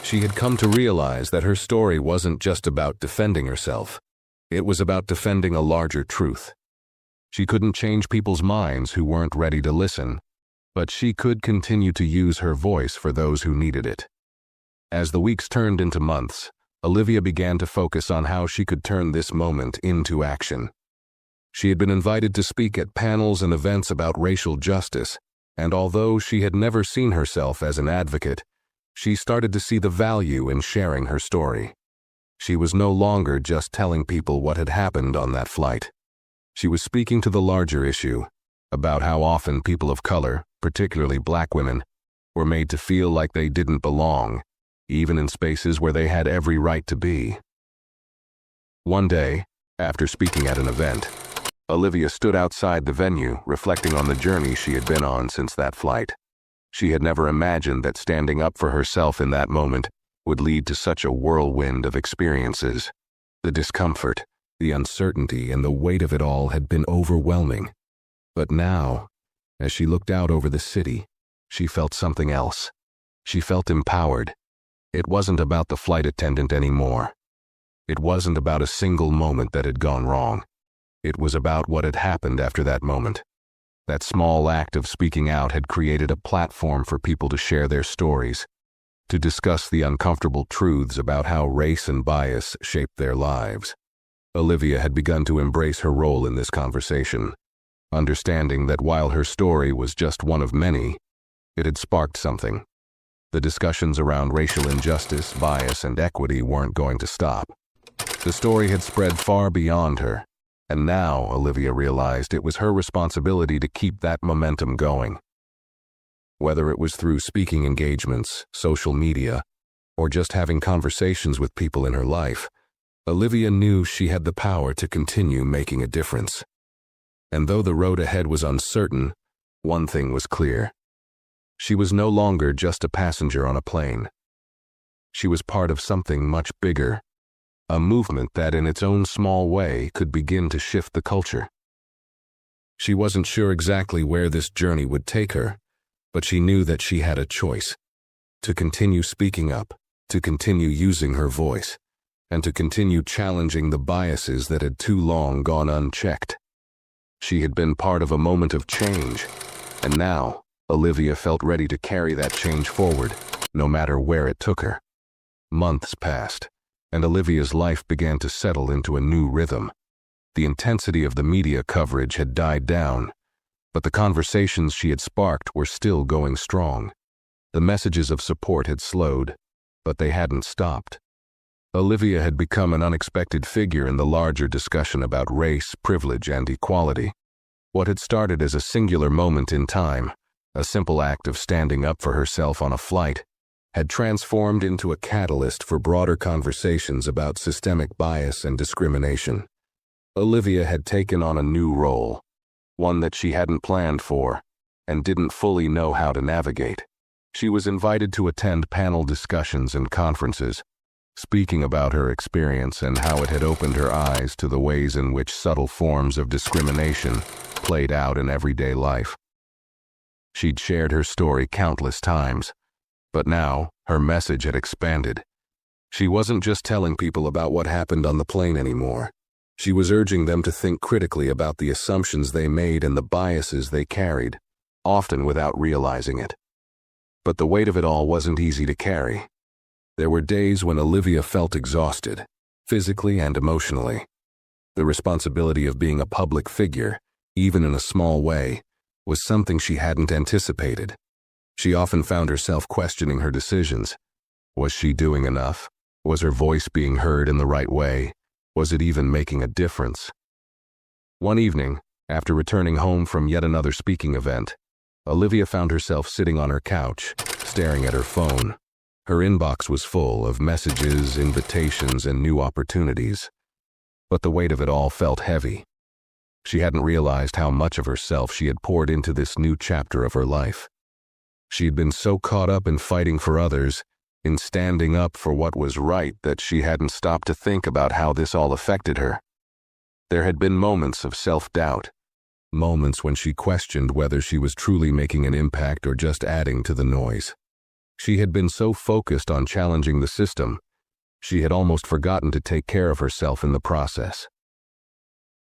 She had come to realize that her story wasn't just about defending herself. It was about defending a larger truth. She couldn't change people's minds who weren't ready to listen, but she could continue to use her voice for those who needed it. As the weeks turned into months, Olivia began to focus on how she could turn this moment into action. She had been invited to speak at panels and events about racial justice, and although she had never seen herself as an advocate, she started to see the value in sharing her story. She was no longer just telling people what had happened on that flight. She was speaking to the larger issue, about how often people of color, particularly Black women, were made to feel like they didn't belong, even in spaces where they had every right to be. One day, after speaking at an event, Olivia stood outside the venue, reflecting on the journey she had been on since that flight. She had never imagined that standing up for herself in that moment would lead to such a whirlwind of experiences. The discomfort, the uncertainty, and the weight of it all had been overwhelming. But now, as she looked out over the city, she felt something else. She felt empowered. It wasn't about the flight attendant anymore. It wasn't about a single moment that had gone wrong. It was about what had happened after that moment. That small act of speaking out had created a platform for people to share their stories, to discuss the uncomfortable truths about how race and bias shaped their lives. Olivia had begun to embrace her role in this conversation, understanding that while her story was just one of many, it had sparked something. The discussions around racial injustice, bias, and equity weren't going to stop. The story had spread far beyond her, and now Olivia realized it was her responsibility to keep that momentum going. Whether it was through speaking engagements, social media, or just having conversations with people in her life, Olivia knew she had the power to continue making a difference. And though the road ahead was uncertain, one thing was clear. She was no longer just a passenger on a plane. She was part of something much bigger, a movement that in its own small way could begin to shift the culture. She wasn't sure exactly where this journey would take her, but she knew that she had a choice: to continue speaking up, to continue using her voice, and to continue challenging the biases that had too long gone unchecked. She had been part of a moment of change, and now Olivia felt ready to carry that change forward, no matter where it took her. Months passed, and Olivia's life began to settle into a new rhythm. The intensity of the media coverage had died down, but the conversations she had sparked were still going strong. The messages of support had slowed, but they hadn't stopped. Olivia had become an unexpected figure in the larger discussion about race, privilege, and equality. What had started as a singular moment in time, a simple act of standing up for herself on a flight, had transformed into a catalyst for broader conversations about systemic bias and discrimination. Olivia had taken on a new role, one that she hadn't planned for and didn't fully know how to navigate. She was invited to attend panel discussions and conferences, speaking about her experience and how it had opened her eyes to the ways in which subtle forms of discrimination played out in everyday life. She'd shared her story countless times, but now her message had expanded. She wasn't just telling people about what happened on the plane anymore. She was urging them to think critically about the assumptions they made and the biases they carried, often without realizing it. But the weight of it all wasn't easy to carry. There were days when Olivia felt exhausted, physically and emotionally. The responsibility of being a public figure, even in a small way, was something she hadn't anticipated. She often found herself questioning her decisions. Was she doing enough? Was her voice being heard in the right way? Was it even making a difference? One evening, after returning home from yet another speaking event, Olivia found herself sitting on her couch, staring at her phone. Her inbox was full of messages, invitations, and new opportunities. But the weight of it all felt heavy. She hadn't realized how much of herself she had poured into this new chapter of her life. She had been so caught up in fighting for others, in standing up for what was right, that she hadn't stopped to think about how this all affected her. There had been moments of self-doubt, moments when she questioned whether she was truly making an impact or just adding to the noise. She had been so focused on challenging the system, she had almost forgotten to take care of herself in the process.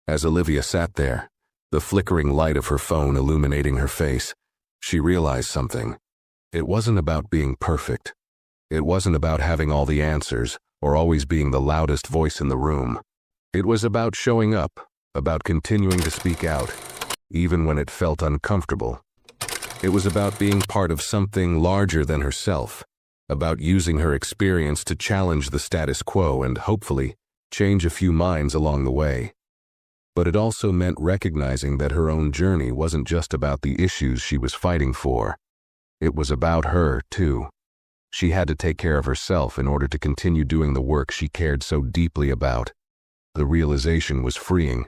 As Olivia sat there, the flickering light of her phone illuminating her face, she realized something. It wasn't about being perfect. It wasn't about having all the answers or always being the loudest voice in the room. It was about showing up, about continuing to speak out, even when it felt uncomfortable. It was about being part of something larger than herself, about using her experience to challenge the status quo and, hopefully, change a few minds along the way. But it also meant recognizing that her own journey wasn't just about the issues she was fighting for. It was about her, too. She had to take care of herself in order to continue doing the work she cared so deeply about. The realization was freeing.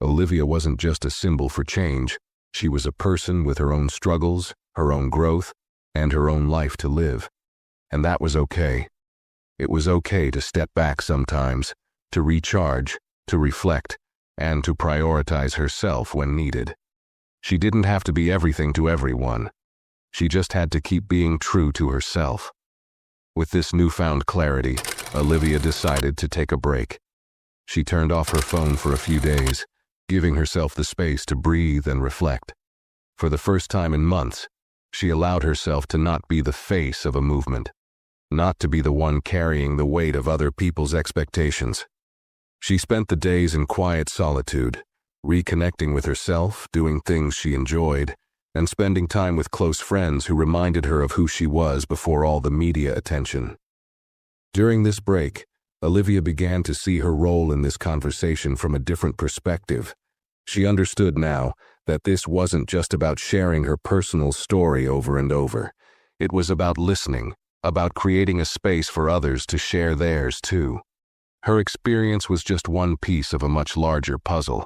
Olivia wasn't just a symbol for change. She was a person with her own struggles, her own growth, and her own life to live. And that was okay. It was okay to step back sometimes, to recharge, to reflect, and to prioritize herself when needed. She didn't have to be everything to everyone. She just had to keep being true to herself. With this newfound clarity, Olivia decided to take a break. She turned off her phone for a few days, giving herself the space to breathe and reflect. For the first time in months, she allowed herself to not be the face of a movement, not to be the one carrying the weight of other people's expectations. She spent the days in quiet solitude, reconnecting with herself, doing things she enjoyed, and spending time with close friends who reminded her of who she was before all the media attention. During this break, Olivia began to see her role in this conversation from a different perspective. She understood now that this wasn't just about sharing her personal story over and over. It was about listening, about creating a space for others to share theirs too. Her experience was just one piece of a much larger puzzle,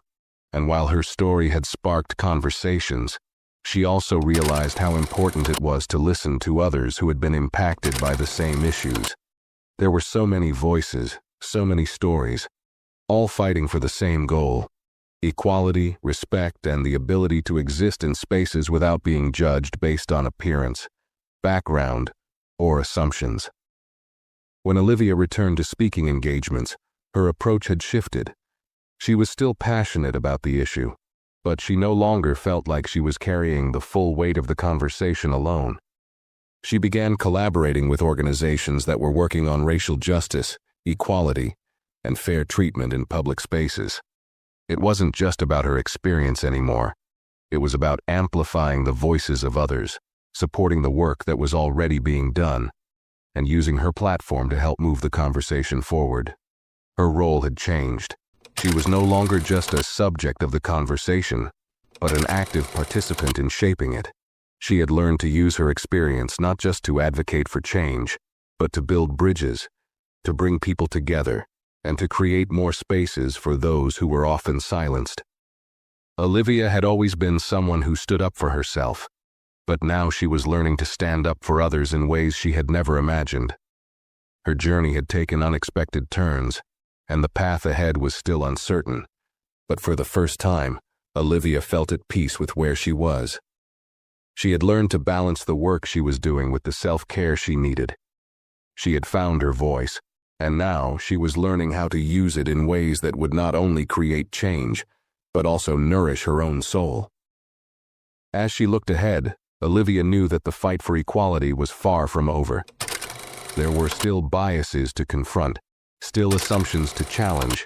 and while her story had sparked conversations, she also realized how important it was to listen to others who had been impacted by the same issues. There were so many voices, so many stories, all fighting for the same goal: equality, respect, and the ability to exist in spaces without being judged based on appearance, background, or assumptions. When Olivia returned to speaking engagements, her approach had shifted. She was still passionate about the issue, but she no longer felt like she was carrying the full weight of the conversation alone. She began collaborating with organizations that were working on racial justice, equality, and fair treatment in public spaces. It wasn't just about her experience anymore. It was about amplifying the voices of others, supporting the work that was already being done, and using her platform to help move the conversation forward. Her role had changed. She was no longer just a subject of the conversation, but an active participant in shaping it. She had learned to use her experience not just to advocate for change, but to build bridges, to bring people together, and to create more spaces for those who were often silenced. Olivia had always been someone who stood up for herself, but now she was learning to stand up for others in ways she had never imagined. Her journey had taken unexpected turns, and the path ahead was still uncertain, but for the first time, Olivia felt at peace with where she was. She had learned to balance the work she was doing with the self-care she needed. She had found her voice, And now she was learning how to use it in ways that would not only create change, but also nourish her own soul. As she looked ahead, Olivia knew that the fight for equality was far from over. There were still biases to confront, still assumptions to challenge,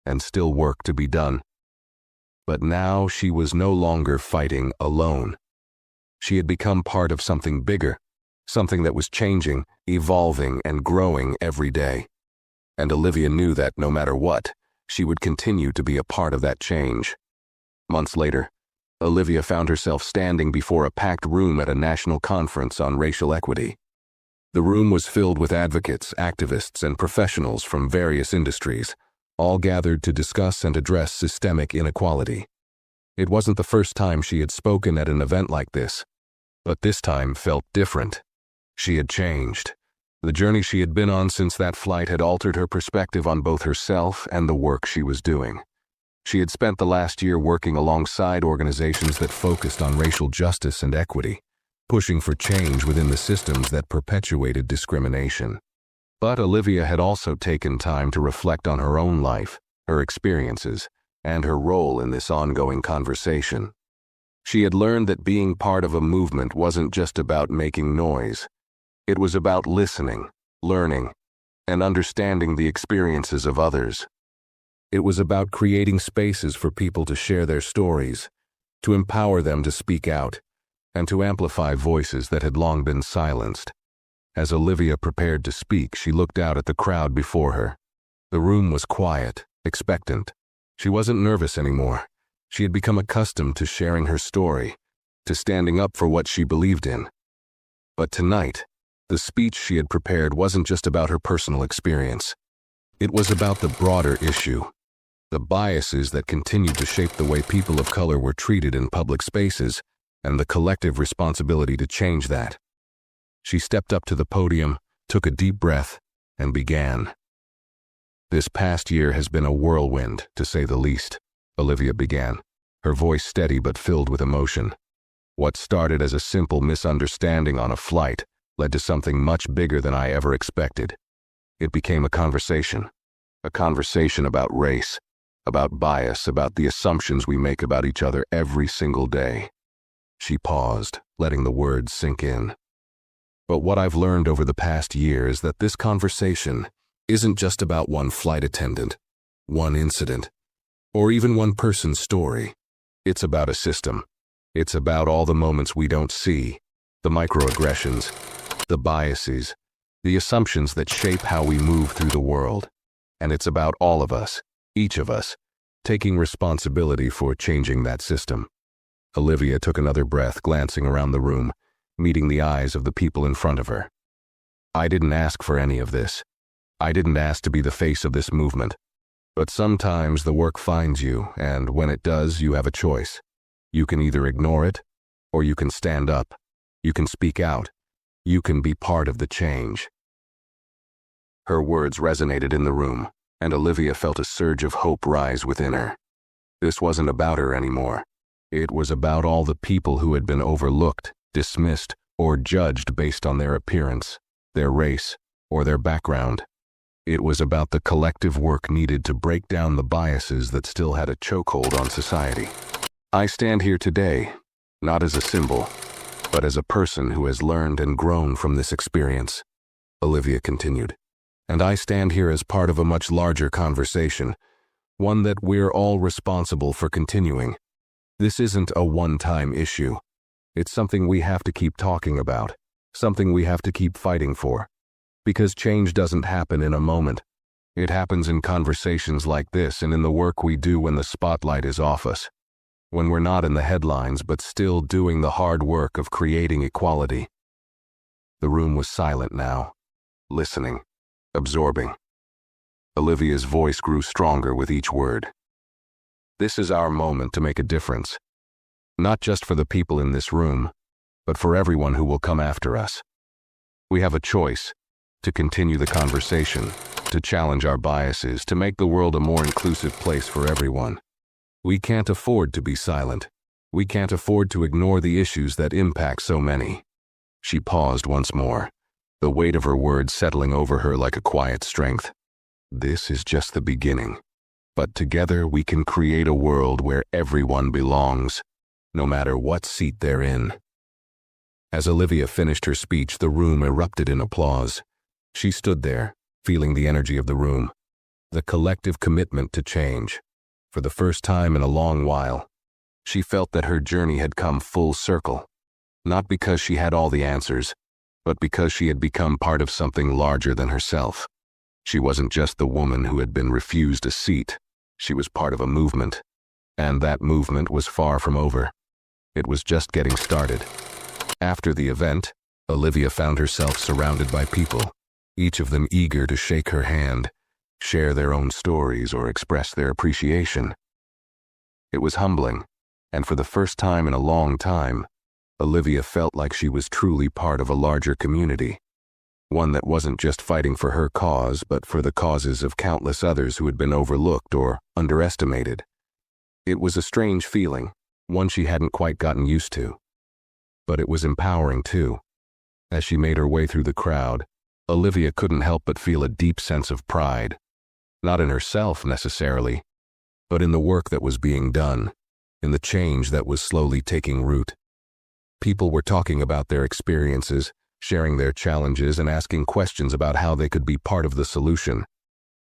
and still work to be done. But now she was no longer fighting alone. She had become part of something bigger, something that was changing, evolving, and growing every day. And Olivia knew that no matter what, she would continue to be a part of that change. Months later, Olivia found herself standing before a packed room at a national conference on racial equity. The room was filled with advocates, activists, and professionals from various industries, all gathered to discuss and address systemic inequality. It wasn't the first time she had spoken at an event like this, but this time felt different. She had changed. The journey she had been on since that flight had altered her perspective on both herself and the work she was doing. She had spent the last year working alongside organizations that focused on racial justice and equity, pushing for change within the systems that perpetuated discrimination. But Olivia had also taken time to reflect on her own life, her experiences, and her role in this ongoing conversation. She had learned that being part of a movement wasn't just about making noise. It was about listening, learning, and understanding the experiences of others. It was about creating spaces for people to share their stories, to empower them to speak out, and to amplify voices that had long been silenced. As Olivia prepared to speak, she looked out at the crowd before her. The room was quiet, expectant. She wasn't nervous anymore. She had become accustomed to sharing her story, to standing up for what she believed in. But tonight, the speech she had prepared wasn't just about her personal experience. It was about the broader issue, the biases that continued to shape the way people of color were treated in public spaces, and the collective responsibility to change that. She stepped up to the podium, took a deep breath, and began. "This past year has been a whirlwind, to say the least," Olivia began, her voice steady but filled with emotion. "What started as a simple misunderstanding on a flight led to something much bigger than I ever expected. It became a conversation about race, about bias, about the assumptions we make about each other every single day." She paused, letting the words sink in. "But what I've learned over the past year is that this conversation isn't just about one flight attendant, one incident, or even one person's story. It's about a system. It's about all the moments we don't see, the microaggressions, the biases, the assumptions that shape how we move through the world. And it's about all of us, each of us, taking responsibility for changing that system." Olivia took another breath, glancing around the room, meeting the eyes of the people in front of her. "I didn't ask for any of this. I didn't ask to be the face of this movement. But sometimes the work finds you, and when it does, you have a choice. You can either ignore it, or you can stand up. You can speak out. You can be part of the change." Her words resonated in the room, and Olivia felt a surge of hope rise within her. This wasn't about her anymore. It was about all the people who had been overlooked, dismissed, or judged based on their appearance, their race, or their background. It was about the collective work needed to break down the biases that still had a chokehold on society. "I stand here today, not as a symbol, but as a person who has learned and grown from this experience," Olivia continued. "And I stand here as part of a much larger conversation, one that we're all responsible for continuing. This isn't a one-time issue. It's something we have to keep talking about, something we have to keep fighting for. Because change doesn't happen in a moment. It happens in conversations like this and in the work we do when the spotlight is off us. When we're not in the headlines but still doing the hard work of creating equality." The room was silent now, listening, absorbing. Olivia's voice grew stronger with each word. "This is our moment to make a difference. Not just for the people in this room, but for everyone who will come after us. We have a choice: to continue the conversation, to challenge our biases, to make the world a more inclusive place for everyone. We can't afford to be silent. We can't afford to ignore the issues that impact so many." She paused once more, the weight of her words settling over her like a quiet strength. This is just the beginning. But together we can create a world where everyone belongs, no matter what seat they're in." As Olivia finished her speech, the room erupted in applause. She stood there, feeling the energy of the room, the collective commitment to change. For the first time in a long while, she felt that her journey had come full circle, not because she had all the answers, but because she had become part of something larger than herself. She wasn't just the woman who had been refused a seat. She was part of a movement, and that movement was far from over. It was just getting started. After the event, Olivia found herself surrounded by people, each of them eager to shake her hand, share their own stories, or express their appreciation. It was humbling, and for the first time in a long time, Olivia felt like she was truly part of a larger community, one that wasn't just fighting for her cause, but for the causes of countless others who had been overlooked or underestimated. It was a strange feeling, one she hadn't quite gotten used to. But it was empowering too. As she made her way through the crowd, Olivia couldn't help but feel a deep sense of pride, not in herself necessarily, but in the work that was being done, in the change that was slowly taking root. People were talking about their experiences, sharing their challenges, and asking questions about how they could be part of the solution.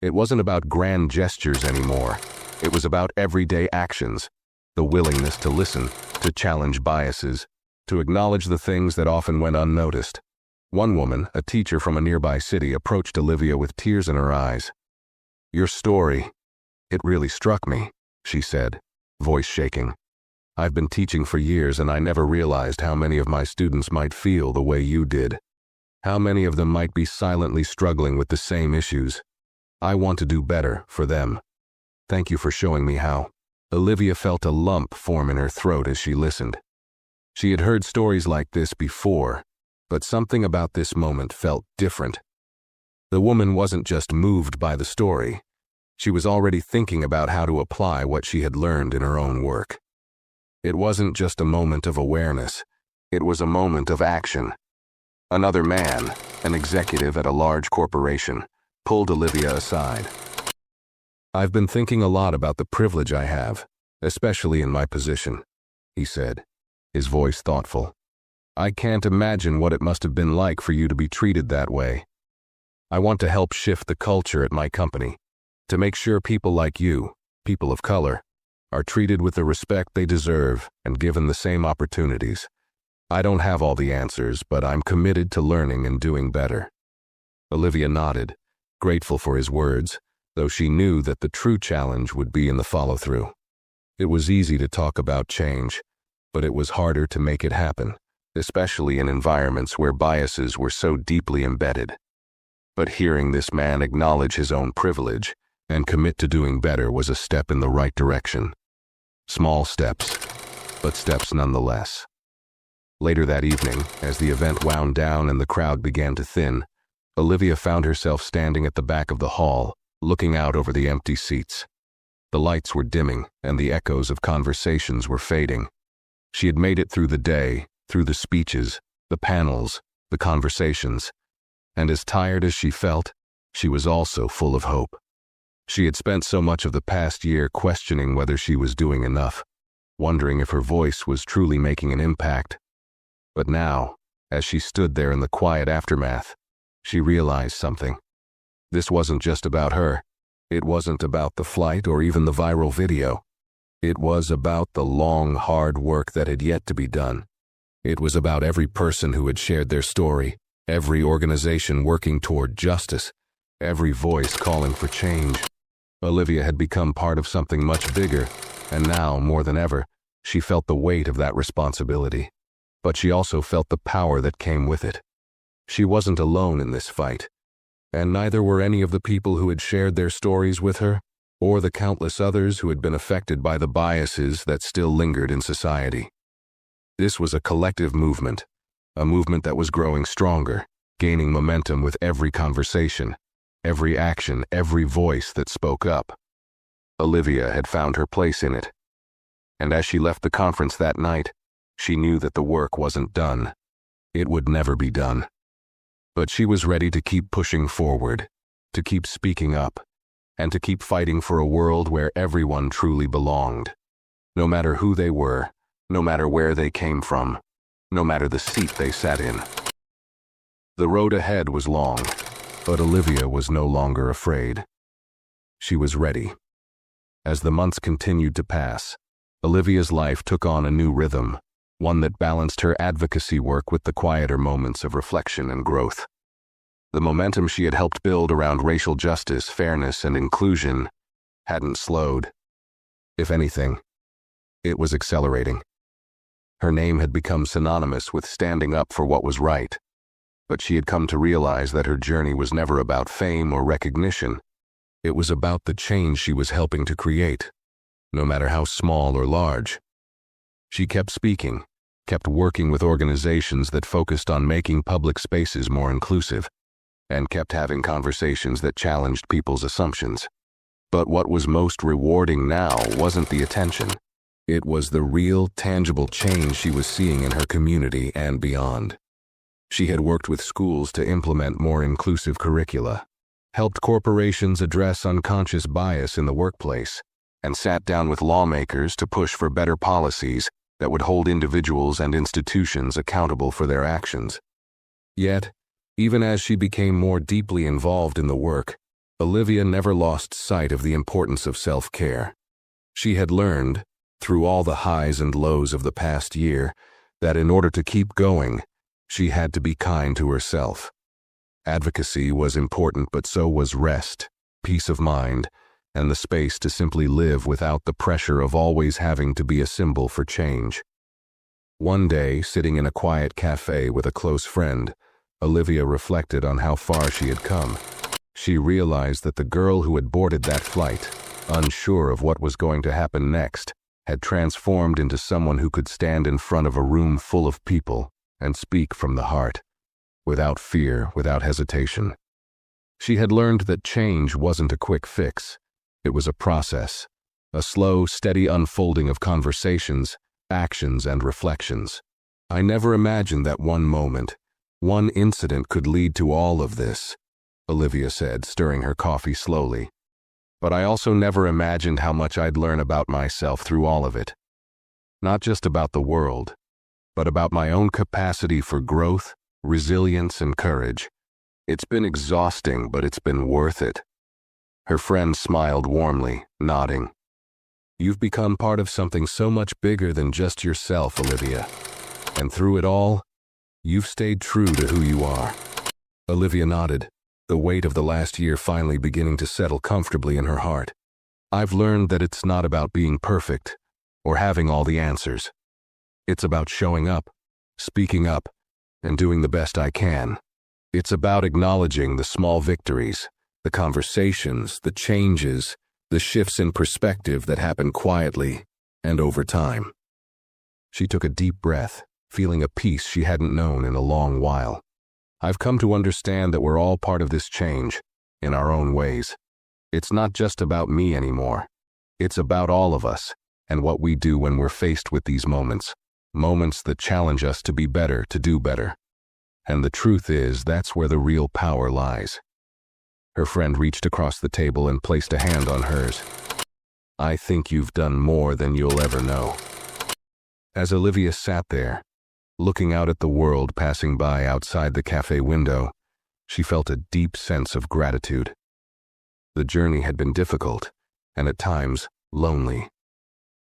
It wasn't about grand gestures anymore. It was about everyday actions, the willingness to listen, to challenge biases, to acknowledge the things that often went unnoticed. One woman, a teacher from a nearby city, approached Olivia with tears in her eyes. "Your story, it really struck me," she said, voice shaking. "I've been teaching for years, and I never realized how many of my students might feel the way you did. How many of them might be silently struggling with the same issues. I want to do better for them. Thank you for showing me how." Olivia felt a lump form in her throat as she listened. She had heard stories like this before, but something about this moment felt different. The woman wasn't just moved by the story. She was already thinking about how to apply what she had learned in her own work. It wasn't just a moment of awareness. It was a moment of action. Another man, an executive at a large corporation, pulled Olivia aside. "I've been thinking a lot about the privilege I have, especially in my position," he said, his voice thoughtful. "I can't imagine what it must have been like for you to be treated that way. I want to help shift the culture at my company, to make sure people like you, people of color, are treated with the respect they deserve and given the same opportunities. I don't have all the answers, but I'm committed to learning and doing better." Olivia nodded, grateful for his words, though she knew that the true challenge would be in the follow-through. It was easy to talk about change, but it was harder to make it happen, especially in environments where biases were so deeply embedded. But hearing this man acknowledge his own privilege and commit to doing better was a step in the right direction. Small steps, but steps nonetheless. Later that evening, as the event wound down and the crowd began to thin, Olivia found herself standing at the back of the hall, looking out over the empty seats. The lights were dimming, and the echoes of conversations were fading. She had made it through the day, through the speeches, the panels, the conversations, and as tired as she felt, she was also full of hope. She had spent so much of the past year questioning whether she was doing enough, wondering if her voice was truly making an impact. But now, as she stood there in the quiet aftermath, she realized something. This wasn't just about her. It wasn't about the flight or even the viral video. It was about the long, hard work that had yet to be done. It was about every person who had shared their story, every organization working toward justice, every voice calling for change. Olivia had become part of something much bigger, and now, more than ever, she felt the weight of that responsibility. But she also felt the power that came with it. She wasn't alone in this fight, and neither were any of the people who had shared their stories with her, or the countless others who had been affected by the biases that still lingered in society. This was a collective movement, a movement that was growing stronger, gaining momentum with every conversation, every action, every voice that spoke up. Olivia had found her place in it, and as she left the conference that night, she knew that the work wasn't done. It would never be done. But she was ready to keep pushing forward, to keep speaking up, and to keep fighting for a world where everyone truly belonged. No matter who they were, no matter where they came from, no matter the seat they sat in. The road ahead was long, but Olivia was no longer afraid. She was ready. As the months continued to pass, Olivia's life took on a new rhythm, one that balanced her advocacy work with the quieter moments of reflection and growth. The momentum she had helped build around racial justice, fairness, and inclusion hadn't slowed. If anything, it was accelerating. Her name had become synonymous with standing up for what was right, but she had come to realize that her journey was never about fame or recognition. It was about the change she was helping to create, no matter how small or large. She kept speaking, kept working with organizations that focused on making public spaces more inclusive, and kept having conversations that challenged people's assumptions. But what was most rewarding now wasn't the attention. It was the real, tangible change she was seeing in her community and beyond. She had worked with schools to implement more inclusive curricula, helped corporations address unconscious bias in the workplace, and sat down with lawmakers to push for better policies that would hold individuals and institutions accountable for their actions. Yet, even as she became more deeply involved in the work, Olivia never lost sight of the importance of self-care. She had learned, through all the highs and lows of the past year, that in order to keep going, she had to be kind to herself. Advocacy was important, but so was rest, peace of mind, and the space to simply live without the pressure of always having to be a symbol for change. One day, sitting in a quiet cafe with a close friend, Olivia reflected on how far she had come. She realized that the girl who had boarded that flight, unsure of what was going to happen next, had transformed into someone who could stand in front of a room full of people and speak from the heart, without fear, without hesitation. She had learned that change wasn't a quick fix. It was a process, a slow, steady unfolding of conversations, actions, and reflections. I never imagined that one moment, one incident could lead to all of this, Olivia said, stirring her coffee slowly. But I also never imagined how much I'd learn about myself through all of it. Not just about the world, but about my own capacity for growth, resilience, and courage. It's been exhausting, but it's been worth it. Her friend smiled warmly, nodding. You've become part of something so much bigger than just yourself, Olivia. And through it all, you've stayed true to who you are. Olivia nodded, the weight of the last year finally beginning to settle comfortably in her heart. I've learned that it's not about being perfect or having all the answers. It's about showing up, speaking up, and doing the best I can. It's about acknowledging the small victories, the conversations, the changes, the shifts in perspective that happen quietly and over time. She took a deep breath, feeling a peace she hadn't known in a long while. I've come to understand that we're all part of this change, in our own ways. It's not just about me anymore. It's about all of us, and what we do when we're faced with these moments that challenge us to be better, to do better. And the truth is, that's where the real power lies. Her friend reached across the table and placed a hand on hers. I think you've done more than you'll ever know. As Olivia sat there, looking out at the world passing by outside the cafe window, she felt a deep sense of gratitude. The journey had been difficult, and at times, lonely.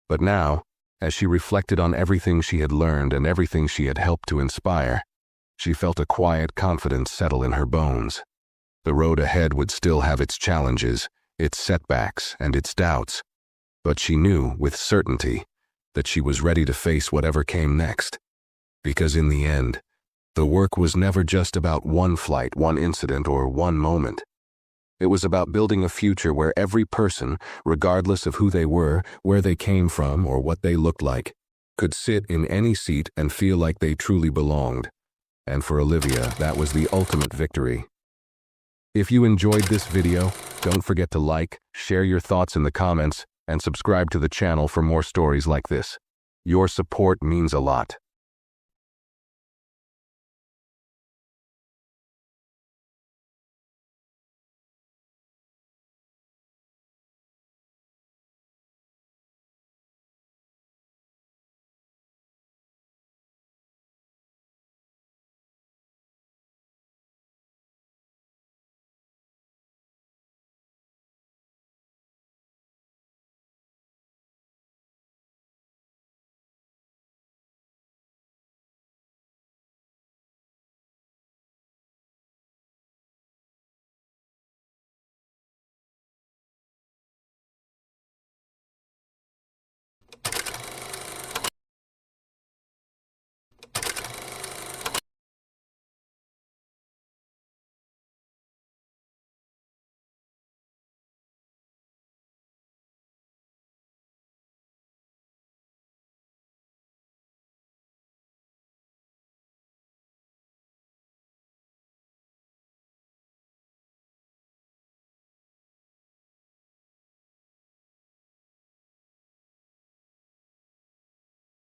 But now, as she reflected on everything she had learned and everything she had helped to inspire, she felt a quiet confidence settle in her bones. The road ahead would still have its challenges, its setbacks, and its doubts, but she knew, with certainty, that she was ready to face whatever came next. Because in the end, the work was never just about one flight, one incident, or one moment. It was about building a future where every person, regardless of who they were, where they came from, or what they looked like, could sit in any seat and feel like they truly belonged. And for Olivia, that was the ultimate victory. If you enjoyed this video, don't forget to like, share your thoughts in the comments, and subscribe to the channel for more stories like this. Your support means a lot.